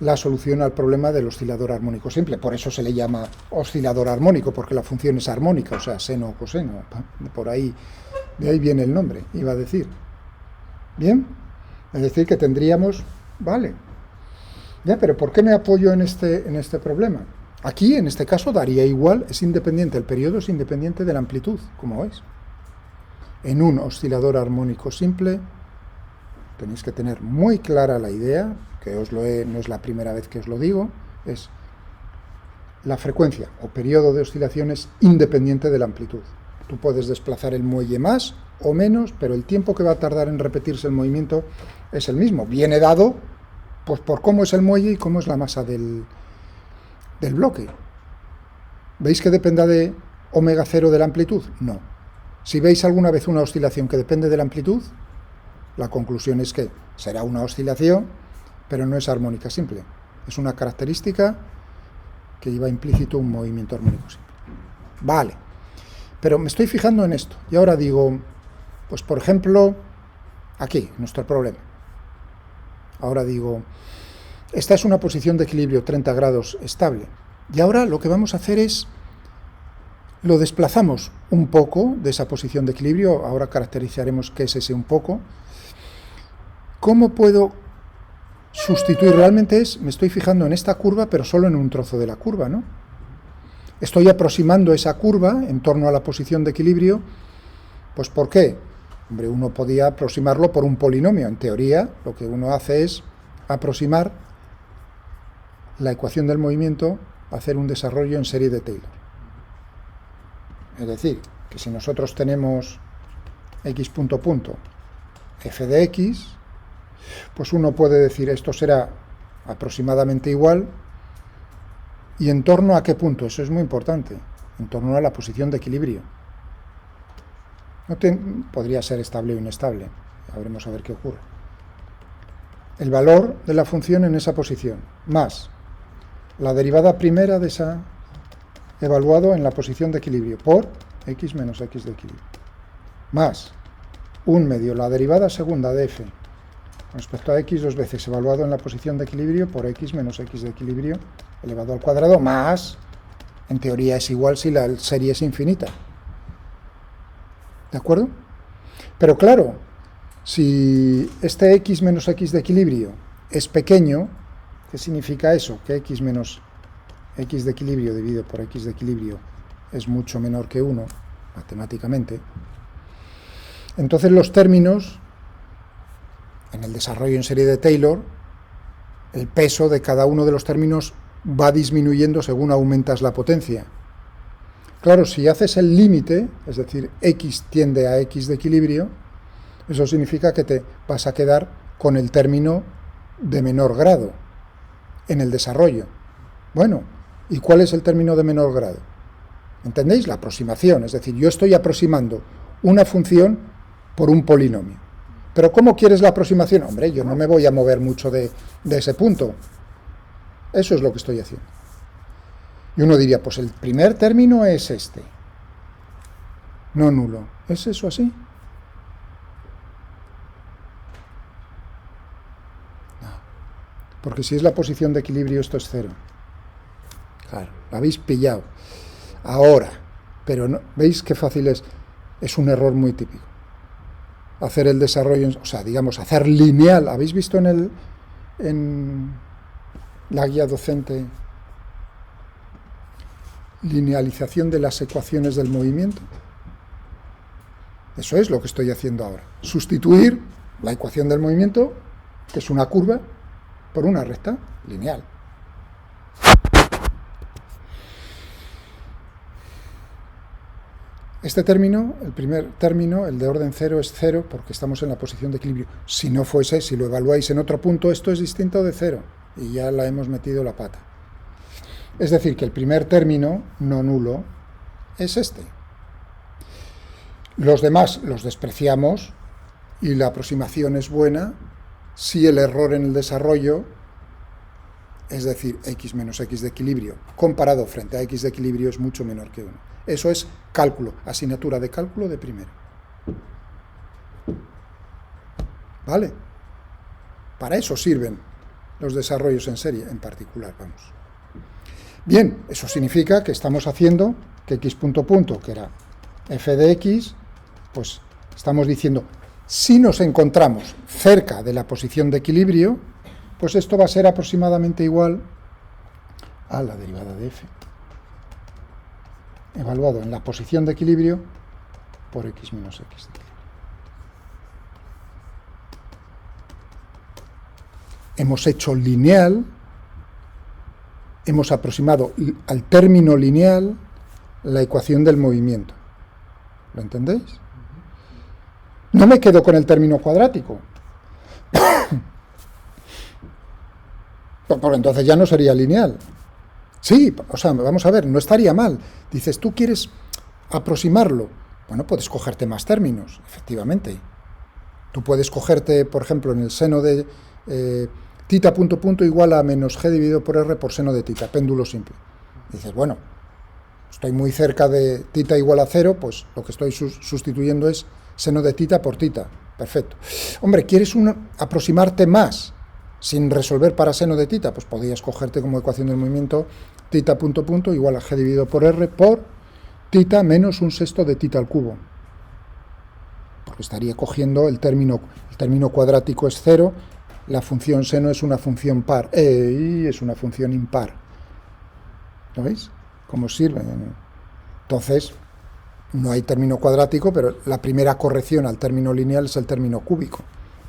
al problema del oscilador armónico simple. Por eso se le llama oscilador armónico, porque la función es armónica, o sea, seno o coseno. De ahí viene el nombre, iba a decir. ¿Bien? Es decir, que tendríamos, vale, ya, pero ¿por qué me apoyo en este problema? Aquí, en este caso, daría igual, es independiente, el periodo es independiente de la amplitud, como es. En un oscilador armónico simple, tenéis que tener muy clara la idea, que no es la primera vez que os lo digo, es la frecuencia o periodo de oscilación es independiente de la amplitud. Tú puedes desplazar el muelle más o menos, pero el tiempo que va a tardar en repetirse el movimiento es el mismo. Viene dado pues por cómo es el muelle y cómo es la masa del bloque. ¿Veis que dependa de omega 0 de la amplitud? No. Si veis alguna vez una oscilación que depende de la amplitud, la conclusión es que será una oscilación, pero no es armónica simple. Es una característica que lleva implícito un movimiento armónico simple. Vale. Pero me estoy fijando en esto. Y ahora digo, pues por ejemplo, aquí, nuestro problema. Ahora digo, esta es una posición de equilibrio 30 grados estable. Y ahora lo que vamos a hacer es, lo desplazamos un poco de esa posición de equilibrio. Ahora caracterizaremos qué es ese un poco. ¿Cómo puedo sustituir realmente es, me estoy fijando en esta curva, pero solo en un trozo de la curva, ¿no? Estoy aproximando esa curva en torno a la posición de equilibrio, pues ¿por qué? Hombre, uno podía aproximarlo por un polinomio. En teoría, lo que uno hace es aproximar la ecuación del movimiento, hacer un desarrollo en serie de Taylor. Es decir, que si nosotros tenemos x punto punto f de x, pues uno puede decir esto será aproximadamente igual, ¿y en torno a qué punto? Eso es muy importante, en torno a la posición de equilibrio. Podría ser estable o inestable, ya veremos a ver qué ocurre. El valor de la función en esa posición, más la derivada primera de esa evaluado en la posición de equilibrio, por x menos x de equilibrio, más 1 medio la derivada segunda de f respecto a x dos veces evaluado en la posición de equilibrio por x menos x de equilibrio elevado al cuadrado, más, en teoría es igual si la serie es infinita. ¿De acuerdo? Pero claro, si este x menos x de equilibrio es pequeño, ¿qué significa eso? Que x menos x de equilibrio dividido por x de equilibrio es mucho menor que 1, matemáticamente. Entonces los términos, en el desarrollo en serie de Taylor, el peso de cada uno de los términos va disminuyendo según aumentas la potencia. Claro, si haces el límite, es decir, x tiende a x de equilibrio, eso significa que te vas a quedar con el término de menor grado en el desarrollo. Bueno, ¿y cuál es el término de menor grado? ¿Entendéis? La aproximación, es decir, yo estoy aproximando una función por un polinomio. ¿Pero cómo quieres la aproximación? Hombre, yo no me voy a mover mucho de ese punto. Eso es lo que estoy haciendo. Y uno diría, pues el primer término es este, no nulo. ¿Es eso así? No. Porque si es la posición de equilibrio, esto es cero. Claro, lo habéis pillado. Ahora, pero no, ¿veis qué fácil es? Es un error muy típico. Hacer el desarrollo, o sea, digamos, hacer lineal. ¿Habéis visto en la guía docente linealización de las ecuaciones del movimiento? Eso es lo que estoy haciendo ahora. Sustituir la ecuación del movimiento, que es una curva, por una recta lineal. Este término, el primer término, el de orden 0, es 0 porque estamos en la posición de equilibrio. Si no fuese, si lo evaluáis en otro punto, esto es distinto de 0 y ya la hemos metido la pata. Es decir, que el primer término no nulo es este. Los demás los despreciamos y la aproximación es buena si el error en el desarrollo, es decir, x menos x de equilibrio, comparado frente a x de equilibrio, es mucho menor que 1. Eso es cálculo, asignatura de cálculo de primero. ¿Vale? Para eso sirven los desarrollos en serie, en particular, vamos. Bien, eso significa que estamos haciendo que x punto punto, que era f de x, pues estamos diciendo, si nos encontramos cerca de la posición de equilibrio, pues esto va a ser aproximadamente igual a la derivada de f, evaluado en la posición de equilibrio por x menos x de equilibrio. Hemos hecho lineal, hemos aproximado al término lineal la ecuación del movimiento. ¿Lo entendéis? No me quedo con el término cuadrático. Porque entonces ya no sería lineal. Sí, o sea, vamos a ver, no estaría mal. Dices, tú quieres aproximarlo. Bueno, puedes cogerte más términos, efectivamente. Tú puedes cogerte, por ejemplo, en el seno de tita punto punto igual a menos g dividido por r por seno de tita, péndulo simple. Dices, bueno, estoy muy cerca de tita igual a 0, pues lo que estoy sustituyendo es seno de tita por tita. Perfecto. Hombre, ¿quieres aproximarte más sin resolver para seno de tita? Pues podrías cogerte como ecuación del movimiento tita punto punto igual a g dividido por r por tita menos un sexto de tita al cubo. Porque estaría cogiendo el término cuadrático es 0, la función seno es una función par, y es una función impar. ¿Lo veis? ¿Cómo sirve? Entonces, no hay término cuadrático, pero la primera corrección al término lineal es el término cúbico.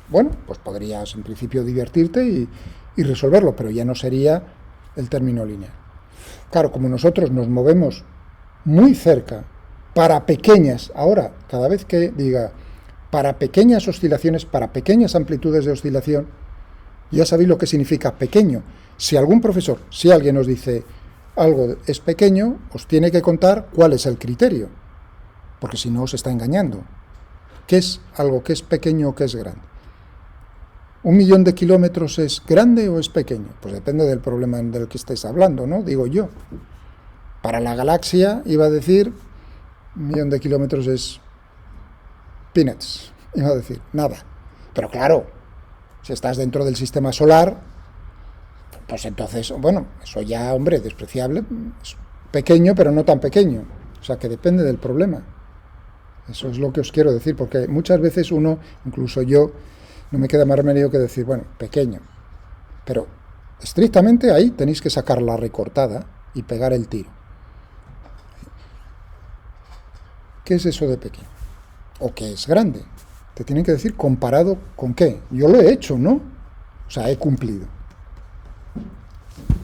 Bueno, pues podrías en principio divertirte y resolverlo, pero ya no sería el término lineal. Claro, como nosotros nos movemos muy cerca para pequeñas, ahora, cada vez que diga para pequeñas oscilaciones, para pequeñas amplitudes de oscilación, ya sabéis lo que significa pequeño. Si algún profesor, si alguien os dice algo es pequeño, os tiene que contar cuál es el criterio, porque si no os está engañando. ¿Qué es algo que es pequeño o que es grande? ¿1 millón de kilómetros es grande o es pequeño? Pues depende del problema del que estéis hablando, ¿no? Digo yo. Para la galaxia iba a decir 1 millón de kilómetros es peanuts, iba a decir nada. Pero claro, si estás dentro del sistema solar, pues entonces, bueno, eso ya, hombre, despreciable, es pequeño pero no tan pequeño. O sea que depende del problema. Eso es lo que os quiero decir, porque muchas veces uno, incluso yo, no me queda más remedio que decir, bueno, pequeño. Pero estrictamente ahí tenéis que sacar la recortada y pegar el tiro. ¿Qué es eso de pequeño? ¿O qué es grande? Te tienen que decir comparado con qué. Yo lo he hecho, ¿no? O sea, he cumplido.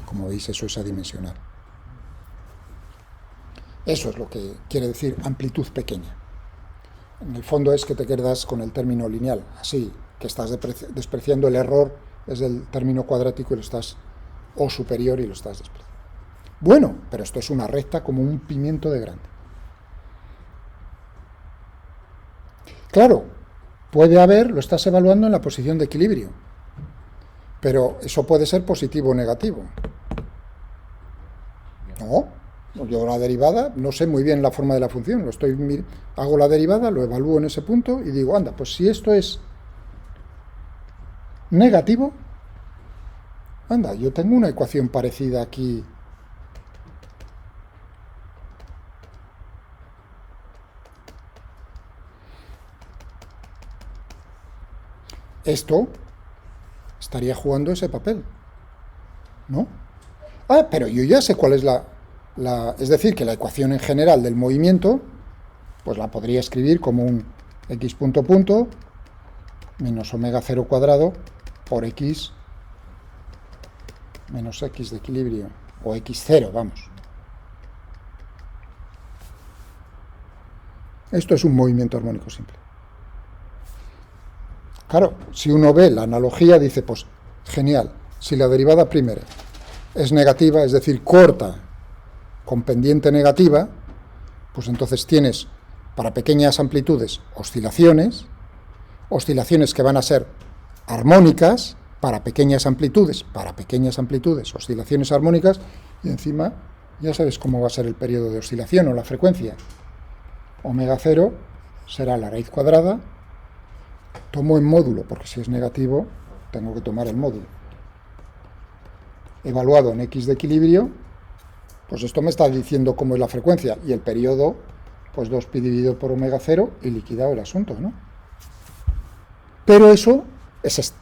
Como veis, eso es adimensional. Eso es lo que quiere decir amplitud pequeña. En el fondo es que te quedas con el término lineal, así que estás despreciando el error desde el término cuadrático y lo estás, o superior, y lo estás despreciando. Bueno, pero esto es una recta como un pimiento de grande. Claro, puede haber, lo estás evaluando en la posición de equilibrio, pero eso puede ser positivo o negativo. No, yo la derivada, no sé muy bien la forma de la función, hago la derivada, lo evalúo en ese punto y digo, anda, pues si esto es negativo, anda, yo tengo una ecuación parecida aquí. Esto estaría jugando ese papel, ¿no? Ah, pero yo ya sé cuál es es decir, que la ecuación en general del movimiento, pues la podría escribir como un x punto punto menos omega 0 cuadrado por x menos x de equilibrio, o x0, vamos. Esto es un movimiento armónico simple. Claro, si uno ve la analogía, dice, pues, genial, si la derivada primera es negativa, es decir, corta con pendiente negativa, pues entonces tienes para pequeñas amplitudes oscilaciones que van a ser armónicas para pequeñas amplitudes, oscilaciones armónicas, y encima ya sabes cómo va a ser el periodo de oscilación o la frecuencia. Omega 0 será la raíz cuadrada, tomo en módulo, porque si es negativo tengo que tomar el módulo. Evaluado en x de equilibrio, pues esto me está diciendo cómo es la frecuencia, y el periodo, pues 2pi dividido por omega 0 y liquidado el asunto, ¿no? Pero eso es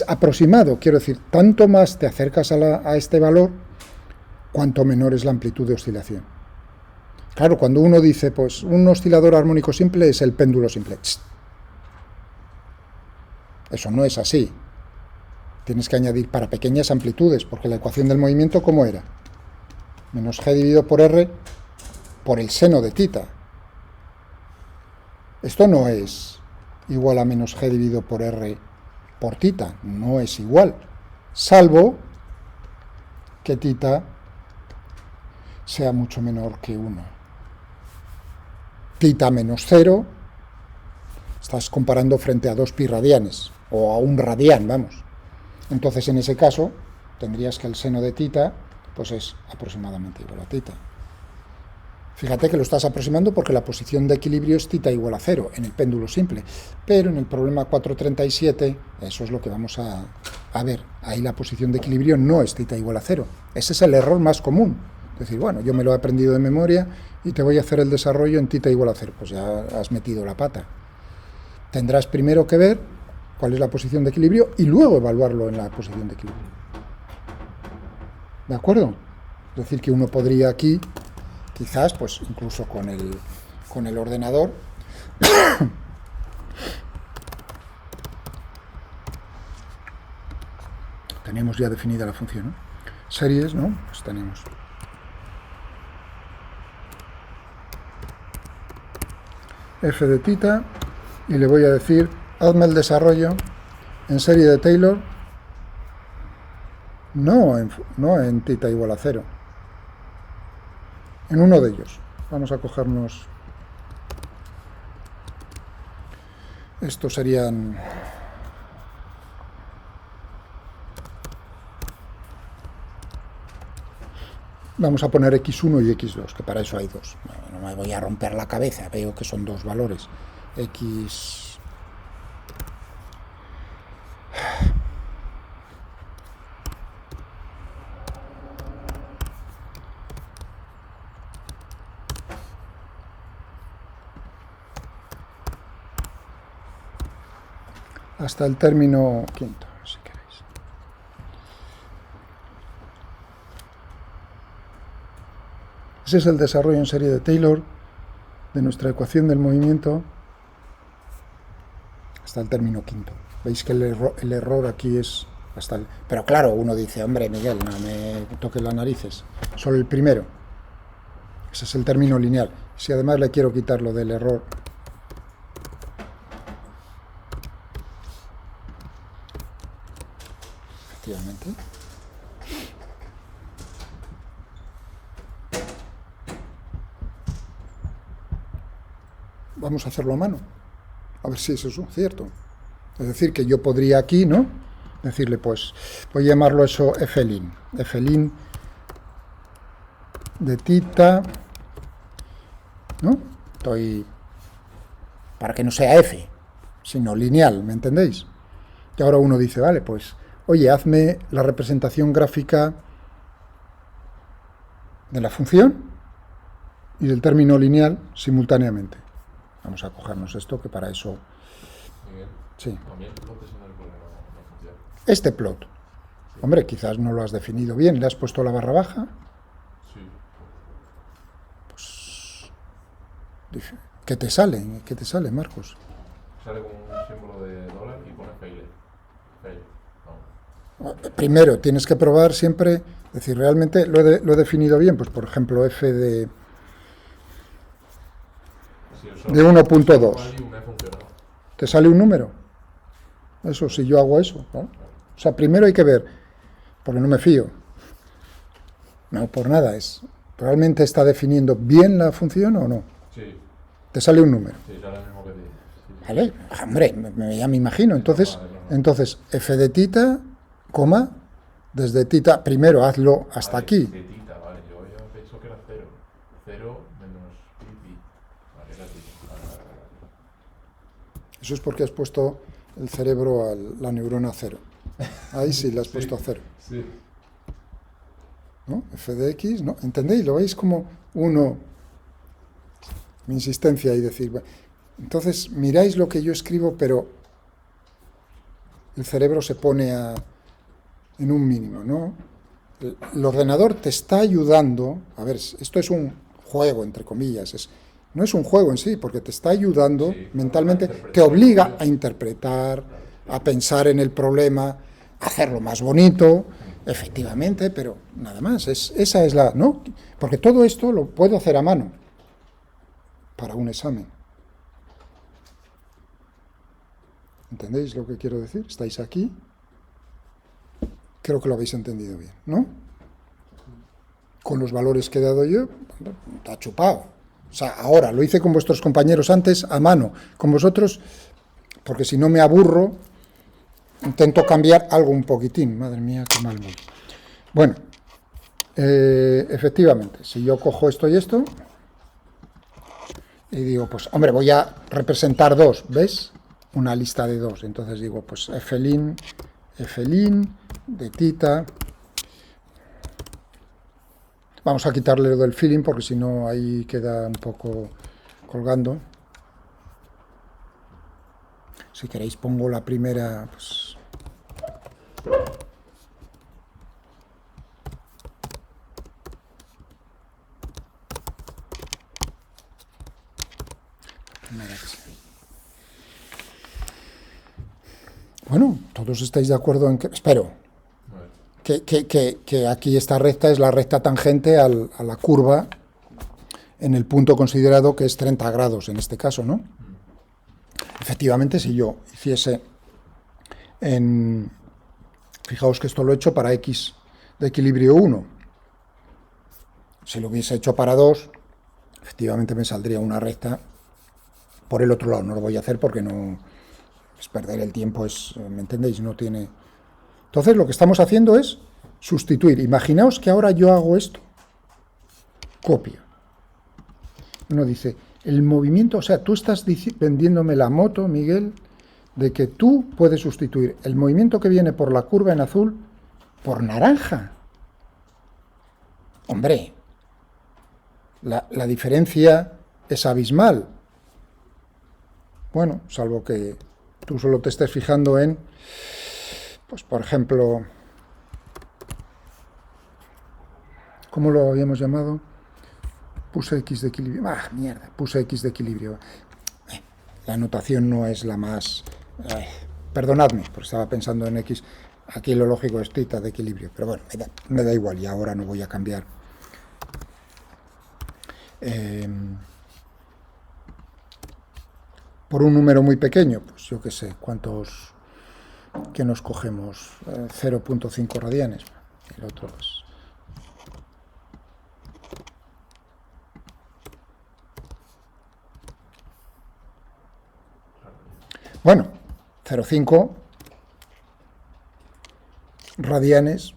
aproximado, quiero decir, tanto más te acercas a este valor, cuanto menor es la amplitud de oscilación. Claro, cuando uno dice, pues un oscilador armónico simple es el péndulo simple. Eso no es así. Tienes que añadir para pequeñas amplitudes, porque la ecuación del movimiento, ¿cómo era? Menos g dividido por r por el seno de θ. Esto no es igual a menos g dividido por r por θ, no es igual, salvo que θ sea mucho menor que 1. Θ menos 0, estás comparando frente a 2pi radianes, o a un radián, vamos. Entonces, en ese caso, tendrías que el seno de θ, pues es aproximadamente igual a θ. Fíjate que lo estás aproximando porque la posición de equilibrio es θ igual a 0 en el péndulo simple, pero en el problema 437, eso es lo que vamos a ver. Ahí la posición de equilibrio no es θ igual a 0. Ese es el error más común. Es decir, bueno, yo me lo he aprendido de memoria y te voy a hacer el desarrollo en θ igual a 0. Pues ya has metido la pata. Tendrás primero que ver cuál es la posición de equilibrio y luego evaluarlo en la posición de equilibrio. ¿De acuerdo? Es decir, que uno podría aquí, quizás, pues incluso con el ordenador, tenemos ya definida la función, ¿no? Series, ¿no? Pues tenemos f de tita y le voy a decir, hazme el desarrollo en serie de Taylor, no en tita igual a 0, en uno de ellos. Vamos a cogernos, estos serían, vamos a poner x1 y x2, que para eso hay dos. No me voy a romper la cabeza, veo que son dos valores. X... hasta el término quinto, si queréis. Ese es el desarrollo en serie de Taylor de nuestra ecuación del movimiento hasta el término quinto. Veis que el error aquí es hasta el... Pero claro, uno dice, hombre, Miguel, no me toques las narices. Solo el primero. Ese es el término lineal. Si además le quiero quitar lo del error... Efectivamente. Vamos a hacerlo a mano. A ver si eso es cierto. Es decir, que yo podría aquí, ¿no? Decirle, pues, voy a llamarlo eso F'Lin. F'Lin de tita, ¿no? Estoy... para que no sea F, sino lineal, ¿me entendéis? Y ahora uno dice, vale, pues, oye, hazme la representación gráfica de la función y del término lineal simultáneamente. Vamos a cogernos esto, que para eso... Miguel, sí. también plotes en el problema no funciona. Este plot. Hombre, quizás no lo has definido bien. ¿Le has puesto la barra baja? Sí. Pues... ¿Qué te sale? ¿Qué te sale, Marcos? Sale con un símbolo de dólar y pone fail. Fail. No. Primero, tienes que probar siempre... Es decir, ¿realmente lo he definido bien? Pues, por ejemplo, f de... Sí, de 1.2. Me ha funcionado. ¿Te sale un número? Eso, si yo hago eso, ¿no? O sea, primero hay que ver, porque no me fío. No, por nada, es... ¿Realmente está definiendo bien la función o no? Sí. Te sale un número. Sí, sale el mismo que te dije. Sí. ¿Vale? Hombre, ya me imagino. Entonces, f de tita, coma, desde tita, primero hazlo hasta Vale, aquí. de tita, vale. Yo ya pensó que era 0. 0 menos pi. Vale, era tita. Vale. Eso es porque has puesto el cerebro a la neurona a 0. Ahí sí le has puesto a 0. Sí. ¿No? F de x, ¿no? ¿Entendéis? ¿Lo veis como uno... mi insistencia y decir... Bueno, entonces, miráis lo que yo escribo, pero el cerebro se pone en un mínimo, ¿no? El ordenador te está ayudando... A ver, esto es un juego, entre comillas. No es un juego en sí, porque te está ayudando mentalmente, te obliga a interpretar, a pensar en el problema, a hacerlo más bonito, efectivamente, pero nada más. Esa es la... ¿no? Porque todo esto lo puedo hacer a mano para un examen. ¿Entendéis lo que quiero decir? ¿Estáis aquí? Creo que lo habéis entendido bien, ¿no? Con los valores que he dado yo, está chupado. O sea, ahora, lo hice con vuestros compañeros antes, a mano. Con vosotros, porque si no me aburro, intento cambiar algo un poquitín. Madre mía, qué mal voy. Bueno, efectivamente, si yo cojo esto y esto, y digo, pues, hombre, voy a representar dos, ¿ves? Una lista de dos. Entonces digo, pues, F'Lin de tita. Vamos a quitarle lo del feeling, porque si no ahí queda un poco colgando. Si queréis pongo la primera, pues... Bueno, todos estáis de acuerdo en que... Espero. Que aquí esta recta es la recta tangente a la curva en el punto considerado que es 30 grados en este caso, ¿no? Efectivamente, si yo hiciese en... Fijaos que esto lo he hecho para x de equilibrio 1. Si lo hubiese hecho para 2, efectivamente me saldría una recta por el otro lado. No lo voy a hacer porque no... Es perder el tiempo, ¿me entendéis? No tiene... Entonces lo que estamos haciendo es sustituir. Imaginaos que ahora yo hago esto. Copio. Uno dice, el movimiento, o sea, tú estás vendiéndome la moto, Miguel, de que tú puedes sustituir el movimiento que viene por la curva en azul por naranja. Hombre, la diferencia es abismal. Bueno, salvo que tú solo te estés fijando en, pues por ejemplo, ¿cómo lo habíamos llamado? Puse x de equilibrio. ¡Ah, mierda! Puse x de equilibrio. La notación no es la más... perdonadme, porque estaba pensando en x. Aquí lo lógico es θ de equilibrio. Pero bueno, me da igual y ahora no voy a cambiar. Por un número muy pequeño, pues yo qué sé, ¿cuántos que nos cogemos? 0.5 radianes. El otro pues... Bueno, 0,5 radianes,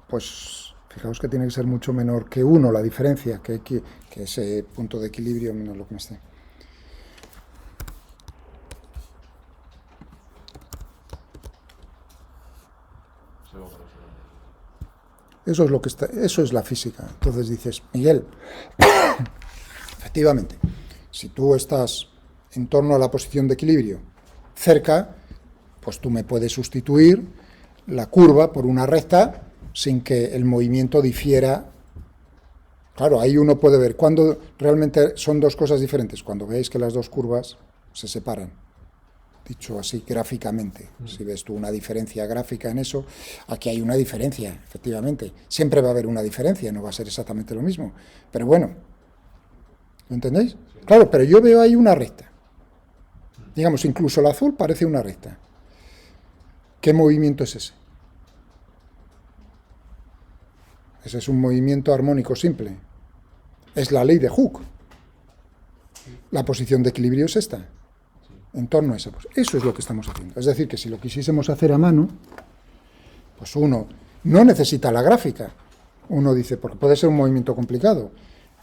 pues fijaos que tiene que ser mucho menor que 1 la diferencia, que ese punto de equilibrio menos lo que me esté. Eso es lo que está, eso es la física. Entonces dices, Miguel, efectivamente, si tú estás en torno a la posición de equilibrio cerca, pues tú me puedes sustituir la curva por una recta sin que el movimiento difiera. Claro, ahí uno puede ver cuando realmente son dos cosas diferentes, cuando veis que las dos curvas se separan. Dicho así gráficamente, si ves tú una diferencia gráfica en eso, aquí hay una diferencia, efectivamente. Siempre va a haber una diferencia, no va a ser exactamente lo mismo. Pero bueno, ¿lo entendéis? Claro, pero yo veo ahí una recta. Digamos, incluso el azul parece una recta. ¿Qué movimiento es ese? Ese es un movimiento armónico simple. Es la ley de Hooke. La posición de equilibrio es esta. En torno a esa posición. Eso es lo que estamos haciendo. Es decir, que si lo quisiésemos hacer a mano, pues uno no necesita la gráfica. Uno dice, porque puede ser un movimiento complicado.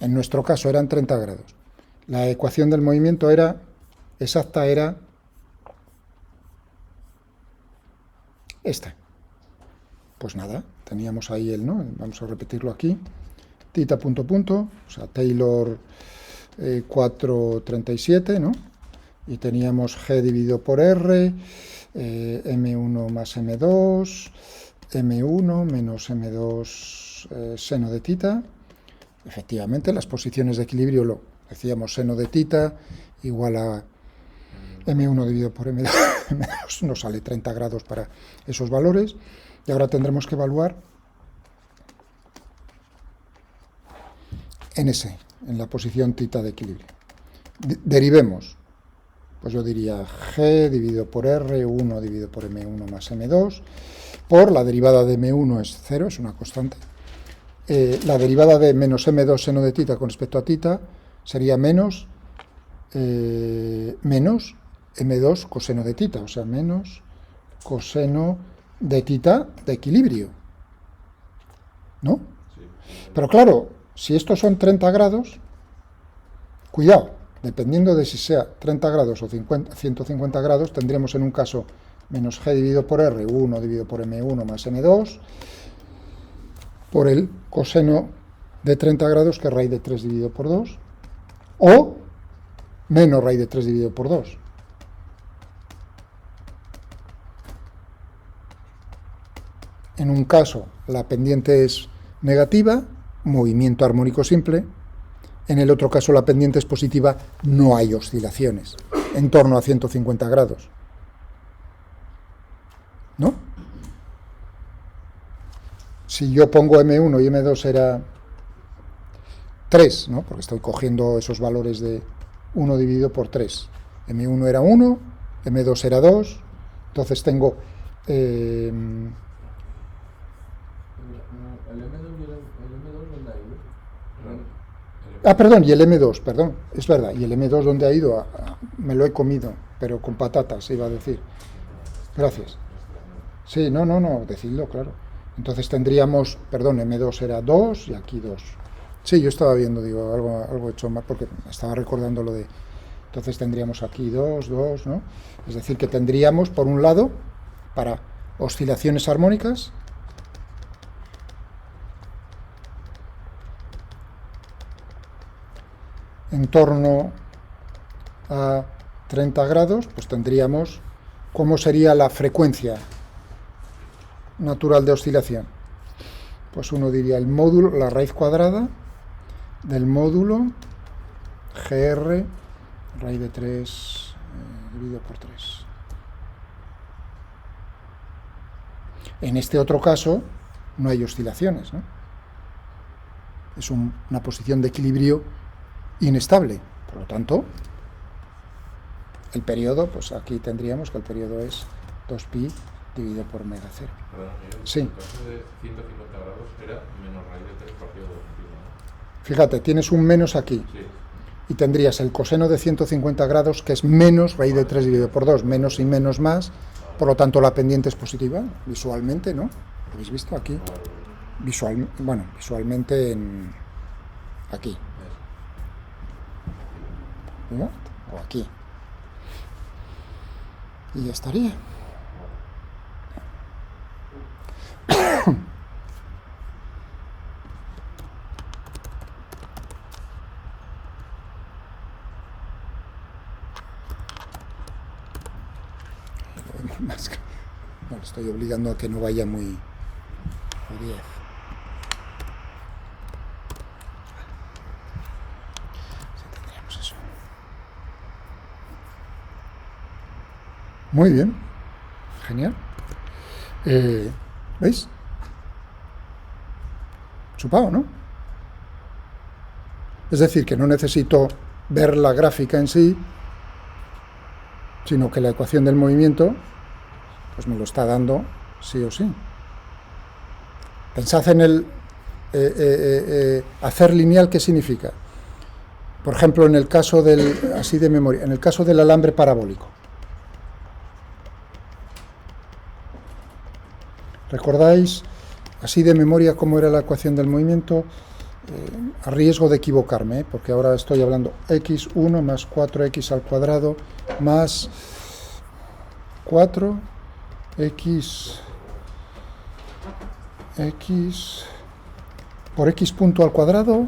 En nuestro caso eran 30 grados. La ecuación del movimiento exacta era esta. Pues nada, teníamos ahí ¿no? Vamos a repetirlo aquí. Tita punto punto, o sea, Taylor 437, ¿no? Y teníamos G dividido por R, M1 más M2, M1 menos M2 seno de tita. Efectivamente, las posiciones de equilibrio lo decíamos, seno de tita igual a M1 dividido por M2 nos sale 30 grados para esos valores. Y ahora tendremos que evaluar en en la posición tita de equilibrio. Derivemos. Pues yo diría G dividido por R, 1 dividido por M1 más M2, por la derivada de M1 es 0, es una constante. La derivada de menos M2 seno de tita con respecto a tita sería menos M2 coseno de tita, o sea, menos coseno de tita de equilibrio. ¿No? Sí. Pero claro, si estos son 30 grados, cuidado. Dependiendo de si sea 30 grados o 150 grados, tendremos en un caso menos G dividido por R, 1 dividido por M1 más M2, por el coseno de 30 grados, que es raíz de 3 dividido por 2, o menos raíz de 3 dividido por 2. En un caso la pendiente es negativa, movimiento armónico simple. En el otro caso la pendiente es positiva, no hay oscilaciones, en torno a 150 grados. ¿No? Si yo pongo M1 y M2 era 3, ¿no? Porque estoy cogiendo esos valores de 1 dividido por 3. M1 era 1, M2 era 2, entonces tengo... El M2 ¿dónde ha ido? perdón, y el M2, perdón, es verdad, y el M2 ¿dónde ha ido? Me lo he comido, pero con patatas, iba a decir. Gracias. Sí, no, decidlo, claro. Entonces tendríamos, perdón, M2 era 2 y aquí 2. Sí, yo estaba viendo, digo, algo hecho mal, porque estaba recordando lo de... Entonces tendríamos aquí 2, ¿no? Es decir, que tendríamos, por un lado, para oscilaciones armónicas, en torno a 30 grados, pues tendríamos cómo sería la frecuencia natural de oscilación. Pues uno diría el módulo, la raíz cuadrada del módulo GR, raíz de 3 dividido por 3. En este otro caso no hay oscilaciones, ¿no? Es una posición de equilibrio inestable. Por lo tanto, el periodo, pues aquí tendríamos que el periodo es 2pi dividido por omega 0. Perdón, Miguel, Sí. en el caso de 150 grados era menos raíz de 3 partido de 2 pi, ¿no? Fíjate, tienes un menos aquí. Sí. Y tendrías el coseno de 150 grados, que es menos raíz de 3 dividido por 2, menos y menos más, por lo tanto la pendiente es positiva, visualmente, ¿no? ¿Lo habéis visto aquí? Visualmente aquí. ¿No? O aquí. Y ya estaría. Bueno, estoy obligando a que no vaya muy a 10. Ya tendríamos eso. Muy bien. Genial. ¿Veis? Chupado, ¿no? Es decir, que no necesito ver la gráfica en sí, sino que la ecuación del movimiento pues me lo está dando sí o sí. Pensad en el hacer lineal, ¿qué significa? Por ejemplo, en el caso del, así de memoria, en el caso del alambre parabólico. ¿Recordáis así de memoria cómo era la ecuación del movimiento? A riesgo de equivocarme, porque ahora estoy hablando x1 más 4x al cuadrado más 4x por x punto al cuadrado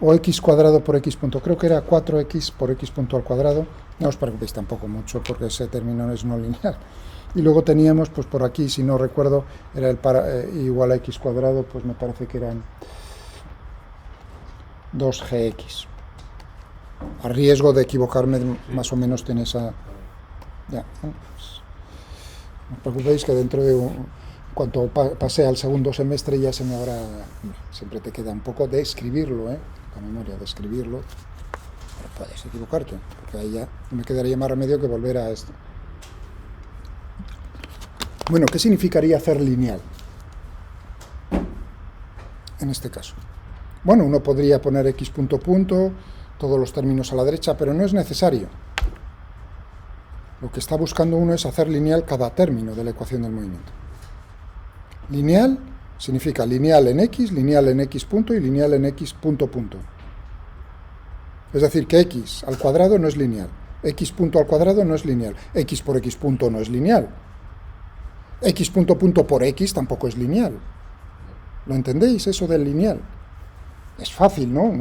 o x cuadrado por x punto. Creo que era 4x por x punto al cuadrado. No os preocupéis tampoco mucho porque ese término es no lineal. Y luego teníamos, pues por aquí, si no recuerdo, era el igual a x cuadrado, pues me parece que eran 2gx. A riesgo de equivocarme, más o menos tiene esa... Ya, pues, no os preocupéis que dentro de cuanto pase al segundo semestre ya se me habrá... Siempre te queda un poco de escribirlo, la memoria de escribirlo. Pero puedes equivocarte, porque ahí ya no me quedaría más remedio que volver a esto. Bueno, ¿qué significaría hacer lineal? En este caso. Bueno, uno podría poner x punto punto, todos los términos a la derecha, pero no es necesario. Lo que está buscando uno es hacer lineal cada término de la ecuación del movimiento. Lineal significa lineal en x punto y lineal en x punto punto. Es decir, que x al cuadrado no es lineal, x punto al cuadrado no es lineal, x por x punto no es lineal, x punto punto por x tampoco es lineal. ¿Lo entendéis eso del lineal? Es fácil, ¿no?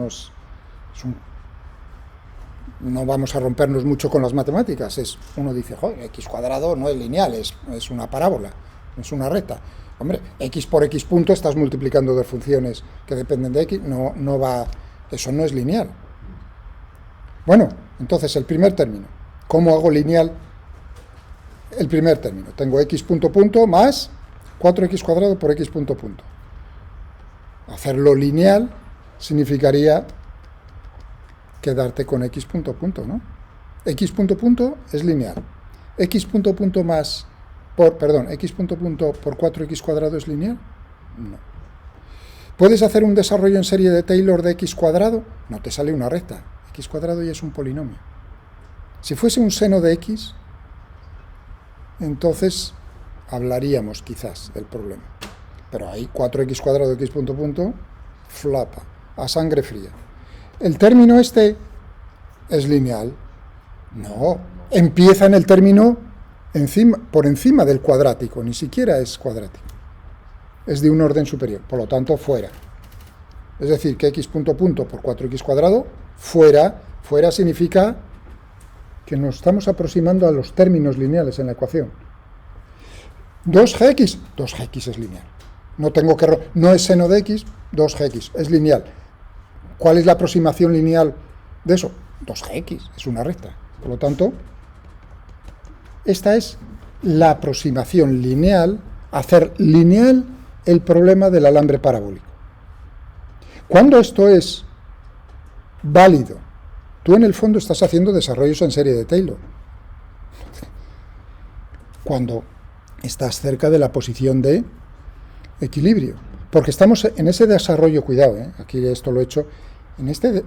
No vamos a rompernos mucho con las matemáticas. Uno dice, joder, x cuadrado no es lineal, es una parábola, es una recta. Hombre, x por x punto estás multiplicando dos funciones que dependen de x, no va, eso no es lineal. Bueno, entonces el primer término, ¿cómo hago lineal el primer término? Tengo x punto punto más 4x cuadrado por x punto punto. Hacerlo lineal significaría quedarte con x punto punto, ¿no? X punto punto es lineal. X punto punto más x punto punto por 4x cuadrado es lineal. No. ¿Puedes hacer un desarrollo en serie de Taylor de x cuadrado? No te sale una recta. X cuadrado ya es un polinomio. Si fuese un seno de x, entonces hablaríamos quizás del problema. Pero ahí 4x cuadrado de x punto punto, flapa, a sangre fría. ¿El término este es lineal? No, empieza en el término por encima del cuadrático, ni siquiera es cuadrático. Es de un orden superior, por lo tanto, fuera. Es decir, que x punto punto por 4x cuadrado, fuera significa que nos estamos aproximando a los términos lineales en la ecuación. 2gx es lineal. No es seno de x, 2gx, es lineal. ¿Cuál es la aproximación lineal de eso? 2gx, es una recta. Por lo tanto, esta es la aproximación lineal, hacer lineal el problema del alambre parabólico. Cuando esto es válido, tú en el fondo estás haciendo desarrollos en serie de Taylor. Cuando estás cerca de la posición de equilibrio. Porque estamos en ese desarrollo, cuidado, aquí esto lo he hecho, en este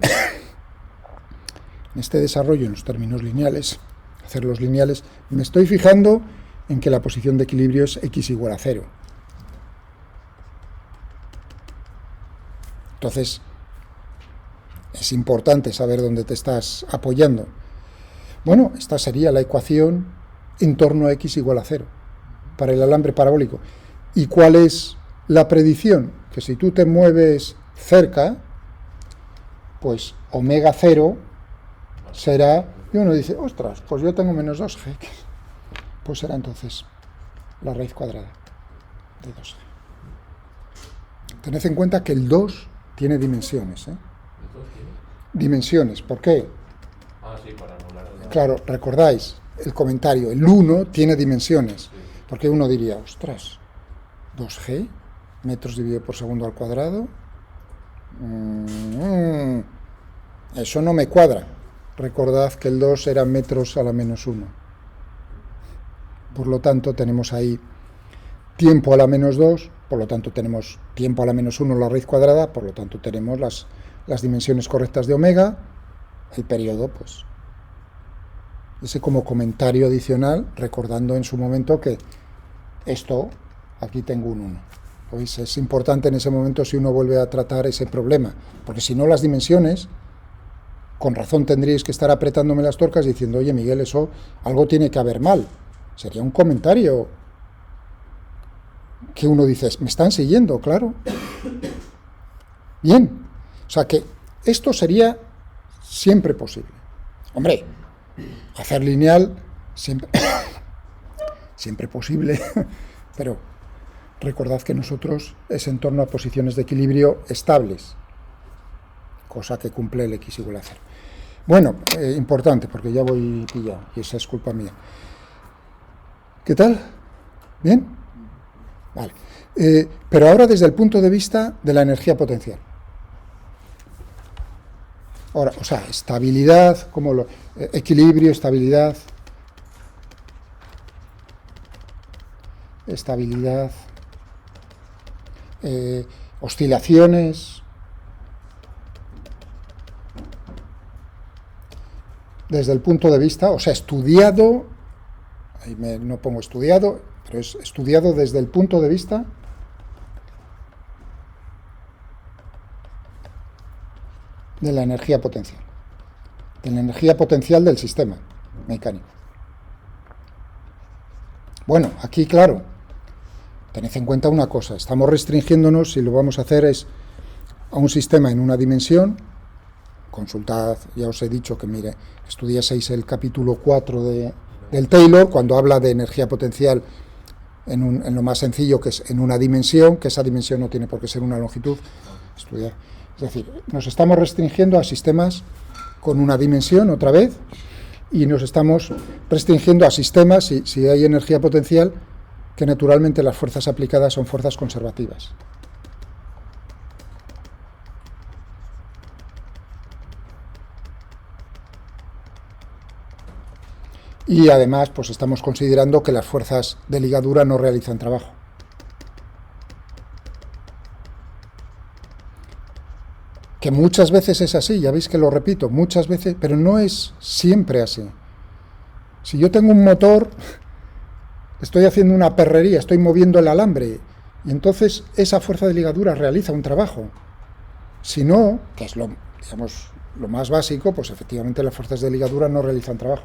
desarrollo en los términos lineales, hacerlos lineales, me estoy fijando en que la posición de equilibrio es x igual a 0. Entonces, es importante saber dónde te estás apoyando. Bueno, esta sería la ecuación en torno a x igual a 0 para el alambre parabólico. ¿Y cuál es la predicción? Que si tú te mueves cerca, pues omega 0 será, y uno dice, ostras, pues yo tengo menos 2g, pues será entonces la raíz cuadrada de 2g. Tened en cuenta que el 2 tiene dimensiones, Dimensiones, ¿por qué? Sí, para anular el... Claro, recordáis el comentario, el 1 tiene dimensiones, porque uno diría, ostras, 2g, metros dividido por segundo al cuadrado, eso no me cuadra. Recordad que el 2 era metros a la menos 1. Por lo tanto, tenemos ahí tiempo a la menos 2, por lo tanto tenemos tiempo a la menos 1 la raíz cuadrada, por lo tanto tenemos las dimensiones correctas de omega, el periodo, pues, ese como comentario adicional, recordando en su momento que esto, aquí tengo un 1. Pues es importante en ese momento si uno vuelve a tratar ese problema, porque si no las dimensiones, con razón tendríais que estar apretándome las tuercas diciendo, oye Miguel, eso algo tiene que haber mal. Sería un comentario que uno dice, me están siguiendo, claro. Bien, o sea que esto sería siempre posible. Hombre, hacer lineal siempre posible, pero recordad que nosotros es en torno a posiciones de equilibrio estables, cosa que cumple el x igual a 0. Bueno, importante, porque ya voy pillado, y esa es culpa mía. ¿Qué tal? ¿Bien? Vale. Pero ahora desde el punto de vista de la energía potencial. Ahora, o sea, estabilidad, equilibrio, estabilidad, oscilaciones. Desde el punto de vista, o sea, estudiado, ahí no pongo estudiado, pero es estudiado desde el punto de vista de la energía potencial, del sistema mecánico. Bueno, aquí, claro, tened en cuenta una cosa, estamos restringiéndonos, si lo vamos a hacer es a un sistema en una dimensión. Consultad, ya os he dicho que, mire, estudiaseis el capítulo 4 del Taylor, cuando habla de energía potencial en lo más sencillo, que es en una dimensión, que esa dimensión no tiene por qué ser una longitud. Es decir, nos estamos restringiendo a sistemas con una dimensión otra vez, y nos estamos restringiendo a sistemas, si hay energía potencial, que naturalmente las fuerzas aplicadas son fuerzas conservativas. Y además, pues estamos considerando que las fuerzas de ligadura no realizan trabajo. Que muchas veces es así, ya veis que lo repito, muchas veces, pero no es siempre así. Si yo tengo un motor, estoy haciendo una perrería, estoy moviendo el alambre, y entonces esa fuerza de ligadura realiza un trabajo. Si no, que es lo más básico, pues efectivamente las fuerzas de ligadura no realizan trabajo.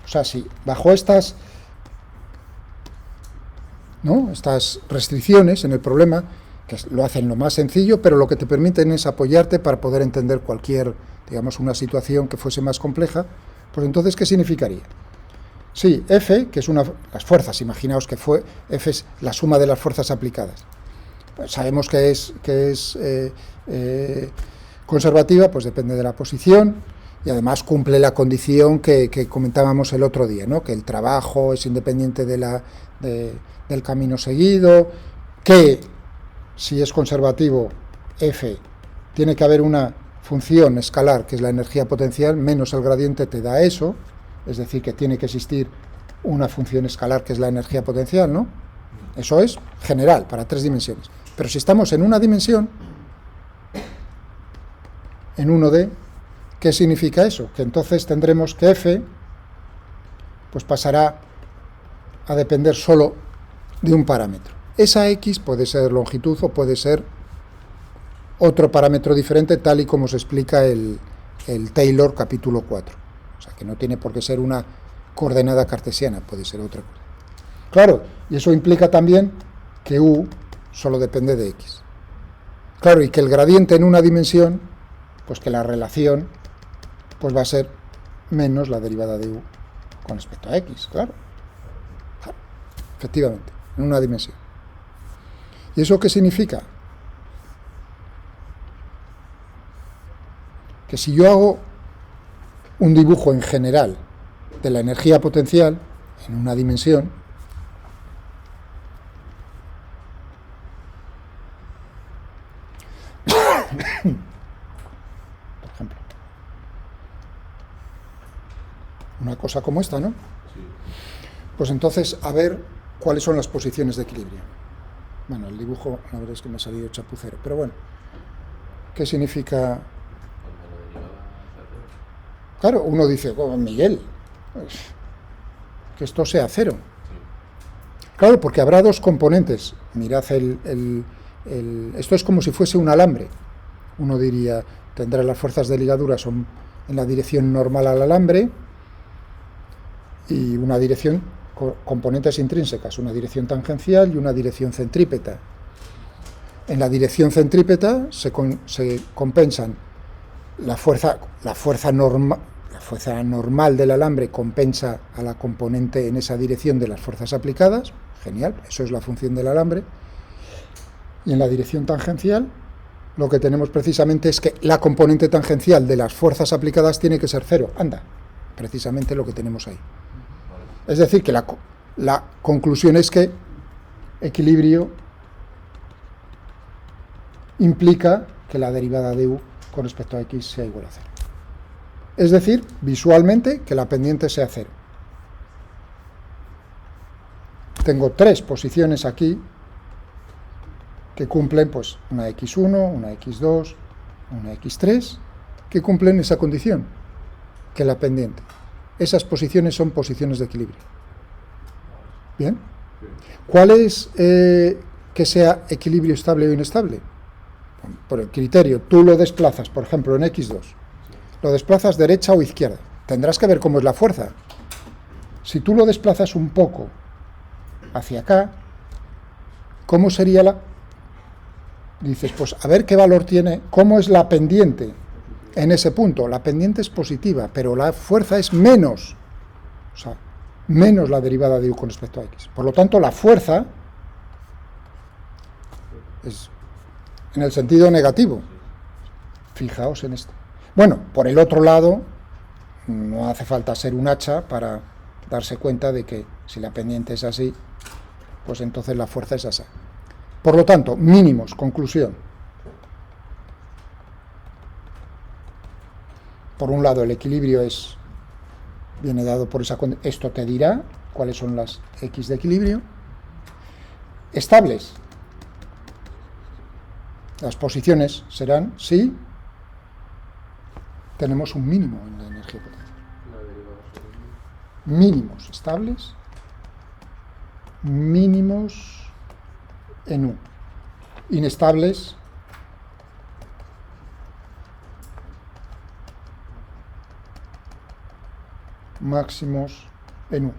O sea, si bajo estas restricciones en el problema, que lo hacen lo más sencillo, pero lo que te permiten es apoyarte para poder entender cualquier, una situación que fuese más compleja, pues entonces, ¿qué significaría? Sí, F, que es las fuerzas, imaginaos que F es la suma de las fuerzas aplicadas. Pues sabemos que es conservativa, pues depende de la posición, y además cumple la condición que comentábamos el otro día, ¿no? Que el trabajo es independiente del camino seguido, que si es conservativo F, tiene que haber una función escalar, que es la energía potencial, menos el gradiente te da eso, es decir, que tiene que existir una función escalar, que es la energía potencial, ¿no? Eso es general, para 3 dimensiones. Pero si estamos en una dimensión, en 1D, ¿qué significa eso? Que entonces tendremos que F pues pasará a depender solo de un parámetro. Esa X puede ser longitud o puede ser otro parámetro diferente, tal y como se explica el Taylor capítulo 4. O sea, que no tiene por qué ser una coordenada cartesiana, puede ser otra cosa. Claro, y eso implica también que U solo depende de X. Claro, y que el gradiente en una dimensión, pues que la relación pues va a ser menos la derivada de U con respecto a X, claro. Efectivamente, en una dimensión. ¿Y eso qué significa? Que si yo hago un dibujo en general de la energía potencial en una dimensión, por ejemplo, una cosa como esta, ¿no? Pues entonces, a ver cuáles son las posiciones de equilibrio. Bueno, el dibujo, la verdad es que me ha salido chapucero, pero bueno, ¿qué significa? Claro, uno dice, oh, Miguel, pues, que esto sea cero. Claro, porque habrá dos componentes. Mirad, esto es como si fuese un alambre. Uno diría, tendrá las fuerzas de ligadura son en la dirección normal al alambre y una dirección, componentes intrínsecas, una dirección tangencial y una dirección centrípeta. En la dirección centrípeta se compensan la fuerza normal del alambre compensa a la componente en esa dirección de las fuerzas aplicadas, genial, eso es la función del alambre, y en la dirección tangencial lo que tenemos precisamente es que la componente tangencial de las fuerzas aplicadas tiene que ser cero, anda, precisamente lo que tenemos ahí. Es decir, que la conclusión es que equilibrio implica que la derivada de U con respecto a X sea igual a cero. Es decir, visualmente, que la pendiente sea cero. Tengo 3 posiciones aquí que cumplen, pues, una X1, una X2, una X3, que cumplen esa condición, que la pendiente. Esas posiciones son posiciones de equilibrio. ¿Bien? ¿Cuál es que sea equilibrio estable o inestable? Por el criterio, tú lo desplazas, por ejemplo, en X2. Lo desplazas derecha o izquierda. Tendrás que ver cómo es la fuerza. Si tú lo desplazas un poco hacia acá, ¿cómo sería Dices, pues a ver qué valor tiene, cómo es la pendiente. en ese punto. La pendiente es positiva, pero la fuerza es menos, o sea, menos la derivada de u con respecto a x. Por lo tanto, la fuerza es en el sentido negativo. Fijaos en esto. Bueno, por el otro lado, no hace falta ser un hacha para darse cuenta de que si la pendiente es así, pues entonces la fuerza es así. Por lo tanto, mínimos, conclusión. Por un lado, el equilibrio viene dado por esa condición. Esto te dirá cuáles son las x de equilibrio. Estables. Las posiciones serán si tenemos un mínimo en la energía potencial. Mínimos estables, mínimos en U. Inestables, máximos en U.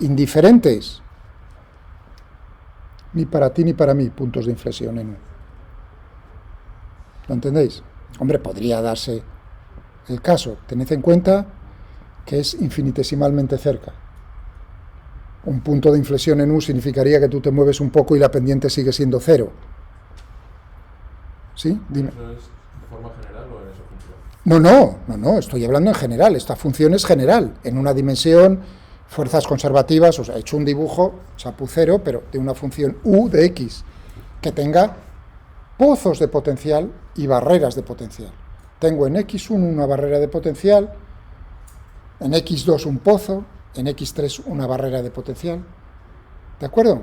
Indiferentes, ni para ti ni para mí, puntos de inflexión en U. ¿Lo entendéis? Hombre, podría darse el caso. Tened en cuenta que es infinitesimalmente cerca. Un punto de inflexión en U significaría que tú te mueves un poco y la pendiente sigue siendo cero. ¿Sí? Dime. ¿Eso es de forma general o en esa función? No, estoy hablando en general. Esta función es general. En una dimensión, fuerzas conservativas, o sea, he hecho un dibujo chapucero, pero de una función U de X, que tenga pozos de potencial y barreras de potencial. Tengo en X1 una barrera de potencial, en X2 un pozo, en X3 una barrera de potencial. ¿De acuerdo?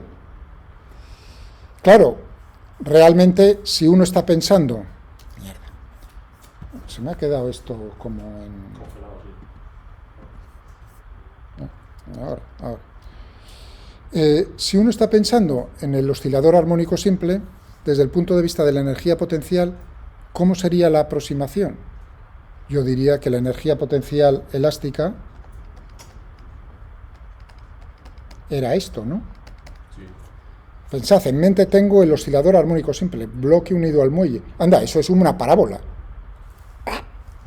Claro, realmente si uno está pensando... Mierda, se me ha quedado esto como en... Congelado, sí. Ahora. Si uno está pensando en el oscilador armónico simple, desde el punto de vista de la energía potencial, ¿cómo sería la aproximación? Yo diría que la energía potencial elástica era esto, ¿no? Sí. Pensad, en mente tengo el oscilador armónico simple, bloque unido al muelle. Anda, eso es una parábola.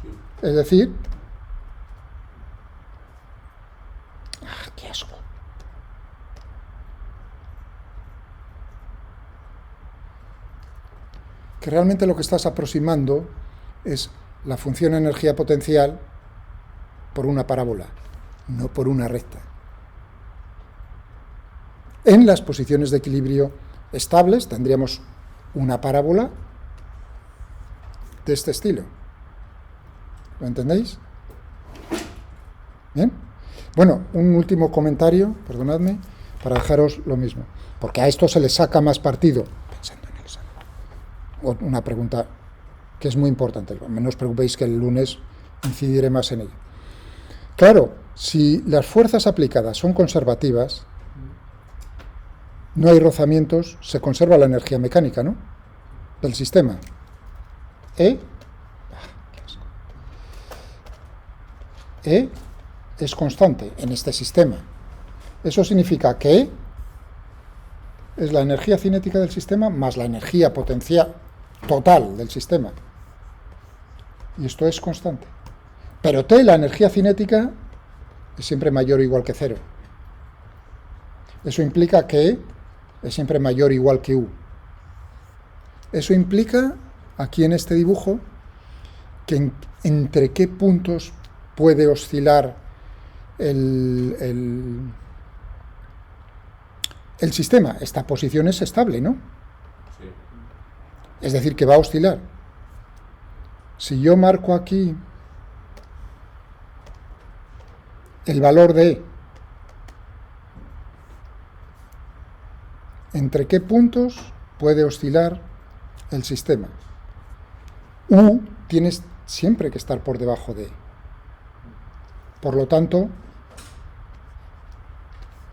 Sí. Es decir... ¡Qué asco! Que realmente lo que estás aproximando es la función energía potencial por una parábola, no por una recta. En las posiciones de equilibrio estables tendríamos una parábola de este estilo. ¿Lo entendéis? ¿Bien? Bueno, un último comentario, perdonadme, para dejaros lo mismo, porque a esto se le saca más partido, pensando en el examen. Una pregunta que es muy importante, no os preocupéis que el lunes incidiré más en ello. Claro, si las fuerzas aplicadas son conservativas, no hay rozamientos, se conserva la energía mecánica, ¿no?, del sistema. E es constante en este sistema. Eso significa que E es la energía cinética del sistema más la energía potencial total del sistema. Y esto es constante. Pero T, la energía cinética, es siempre mayor o igual que cero. Eso implica que E es siempre mayor o igual que U. Eso implica, aquí en este dibujo, que entre qué puntos puede oscilar el sistema. Esta posición es estable, ¿no? Sí. Es decir, que va a oscilar. Si yo marco aquí el valor de E, ¿entre qué puntos puede oscilar el sistema? U tienes siempre que estar por debajo de E. Por lo tanto,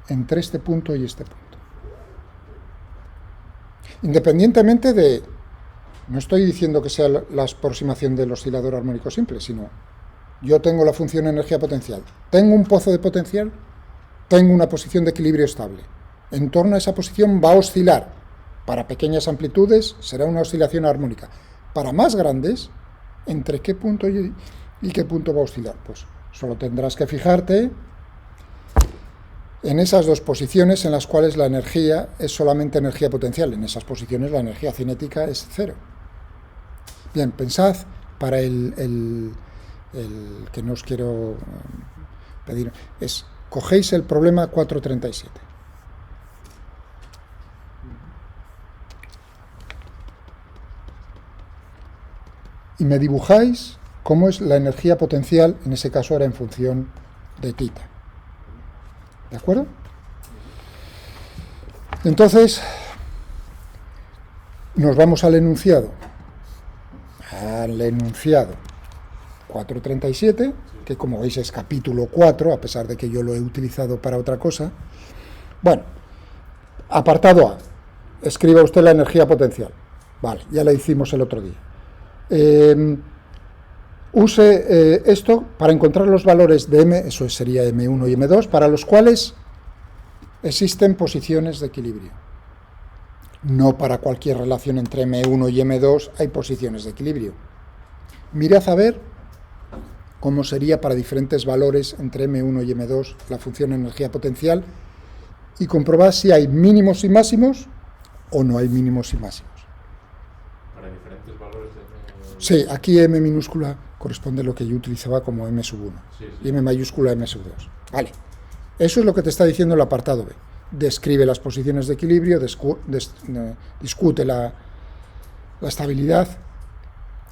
entre este punto y este punto. Independientemente de... No estoy diciendo que sea la aproximación del oscilador armónico simple, sino yo tengo la función energía potencial. Tengo un pozo de potencial, tengo una posición de equilibrio estable. En torno a esa posición va a oscilar. Para pequeñas amplitudes será una oscilación armónica. Para más grandes, entre qué punto y qué punto va a oscilar. Pues solo tendrás que fijarte en esas dos posiciones en las cuales la energía es solamente energía potencial. En esas posiciones la energía cinética es cero. Bien, pensad para el que no os quiero pedir, es, cogéis el problema 437. Y me dibujáis cómo es la energía potencial, en ese caso era en función de θ. ¿De acuerdo? Entonces, nos vamos al enunciado. Al enunciado 437, que como veis es capítulo 4, a pesar de que yo lo he utilizado para otra cosa. Bueno, apartado A. Escriba usted la energía potencial. Vale, ya la hicimos el otro día. Use esto para encontrar los valores de M, eso sería M1 y M2, para los cuales existen posiciones de equilibrio. No para cualquier relación entre M1 y M2 hay posiciones de equilibrio. Mirad a ver cómo sería para diferentes valores entre M1 y M2 la función energía potencial y comprobad si hay mínimos y máximos o no hay mínimos y máximos. Para diferentes valores de M. Sí, aquí M minúscula corresponde a lo que yo utilizaba como M sub 1 y M mayúscula M sub 2. Vale, eso es lo que te está diciendo el apartado B. Describe las posiciones de equilibrio, discute la estabilidad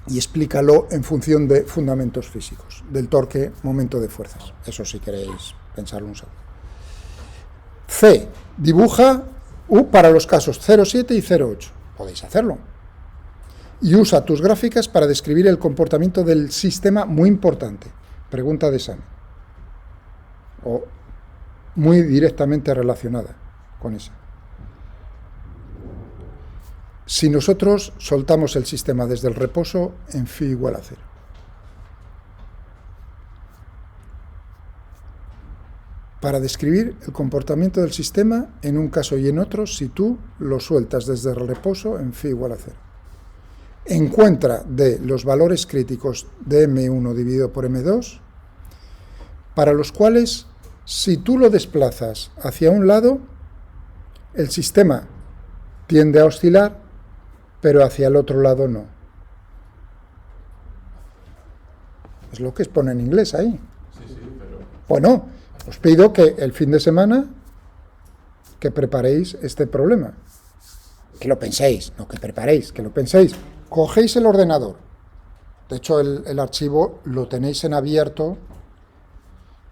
y explícalo en función de fundamentos físicos, del torque, momento de fuerzas. Eso si queréis pensarlo un segundo. C. Dibuja U para los casos 0,7 y 0,8. Podéis hacerlo. Y usa tus gráficas para describir el comportamiento del sistema, muy importante. Pregunta de examen. O muy directamente relacionada con esa. Si nosotros soltamos el sistema desde el reposo en phi igual a 0. Para describir el comportamiento del sistema en un caso y en otro, si tú lo sueltas desde el reposo en phi igual a 0. Encuentra de los valores críticos de M1 dividido por M2, para los cuales, si tú lo desplazas hacia un lado, el sistema tiende a oscilar, pero hacia el otro lado no. Es lo que expone en inglés ahí. Sí, pero... Bueno, os pido que el fin de semana que preparéis este problema. Que lo penséis, no que preparéis, que lo penséis. Cogéis el ordenador. De hecho, el archivo lo tenéis en abierto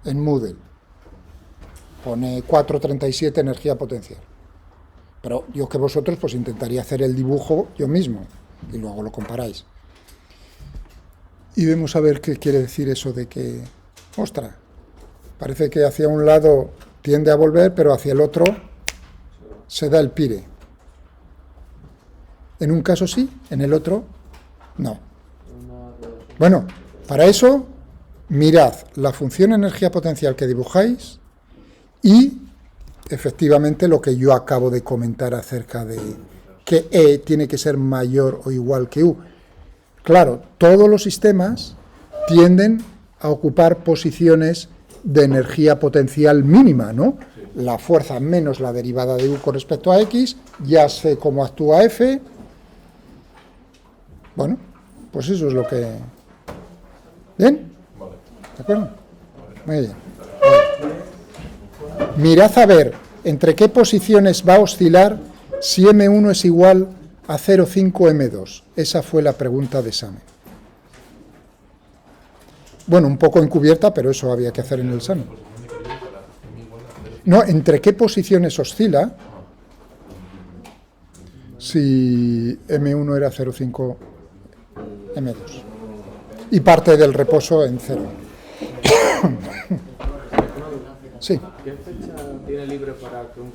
en Moodle. Pone 437 energía potencial. Pero yo que vosotros pues intentaría hacer el dibujo yo mismo y luego lo comparáis. Y vemos a ver qué quiere decir eso de que, ostras, parece que hacia un lado tiende a volver, pero hacia el otro se da el pire. En un caso sí, en el otro no. Bueno, para eso mirad la función energía potencial que dibujáis y efectivamente lo que yo acabo de comentar acerca de que E tiene que ser mayor o igual que U. Claro, todos los sistemas tienden a ocupar posiciones de energía potencial mínima, ¿no? La fuerza menos la derivada de U con respecto a X, ya sé cómo actúa F. Bueno, pues eso es lo que... ¿Bien? ¿De acuerdo? Muy bien. Mirad a ver entre qué posiciones va a oscilar si M1 es igual a 0,5 M2. Esa fue la pregunta de examen. Bueno, un poco encubierta, pero eso había que hacer en el examen. No, ¿entre qué posiciones oscila si M1 era 0,5 M2? Y parte del reposo en 0. Sí. ¿Qué fecha tiene libre para que un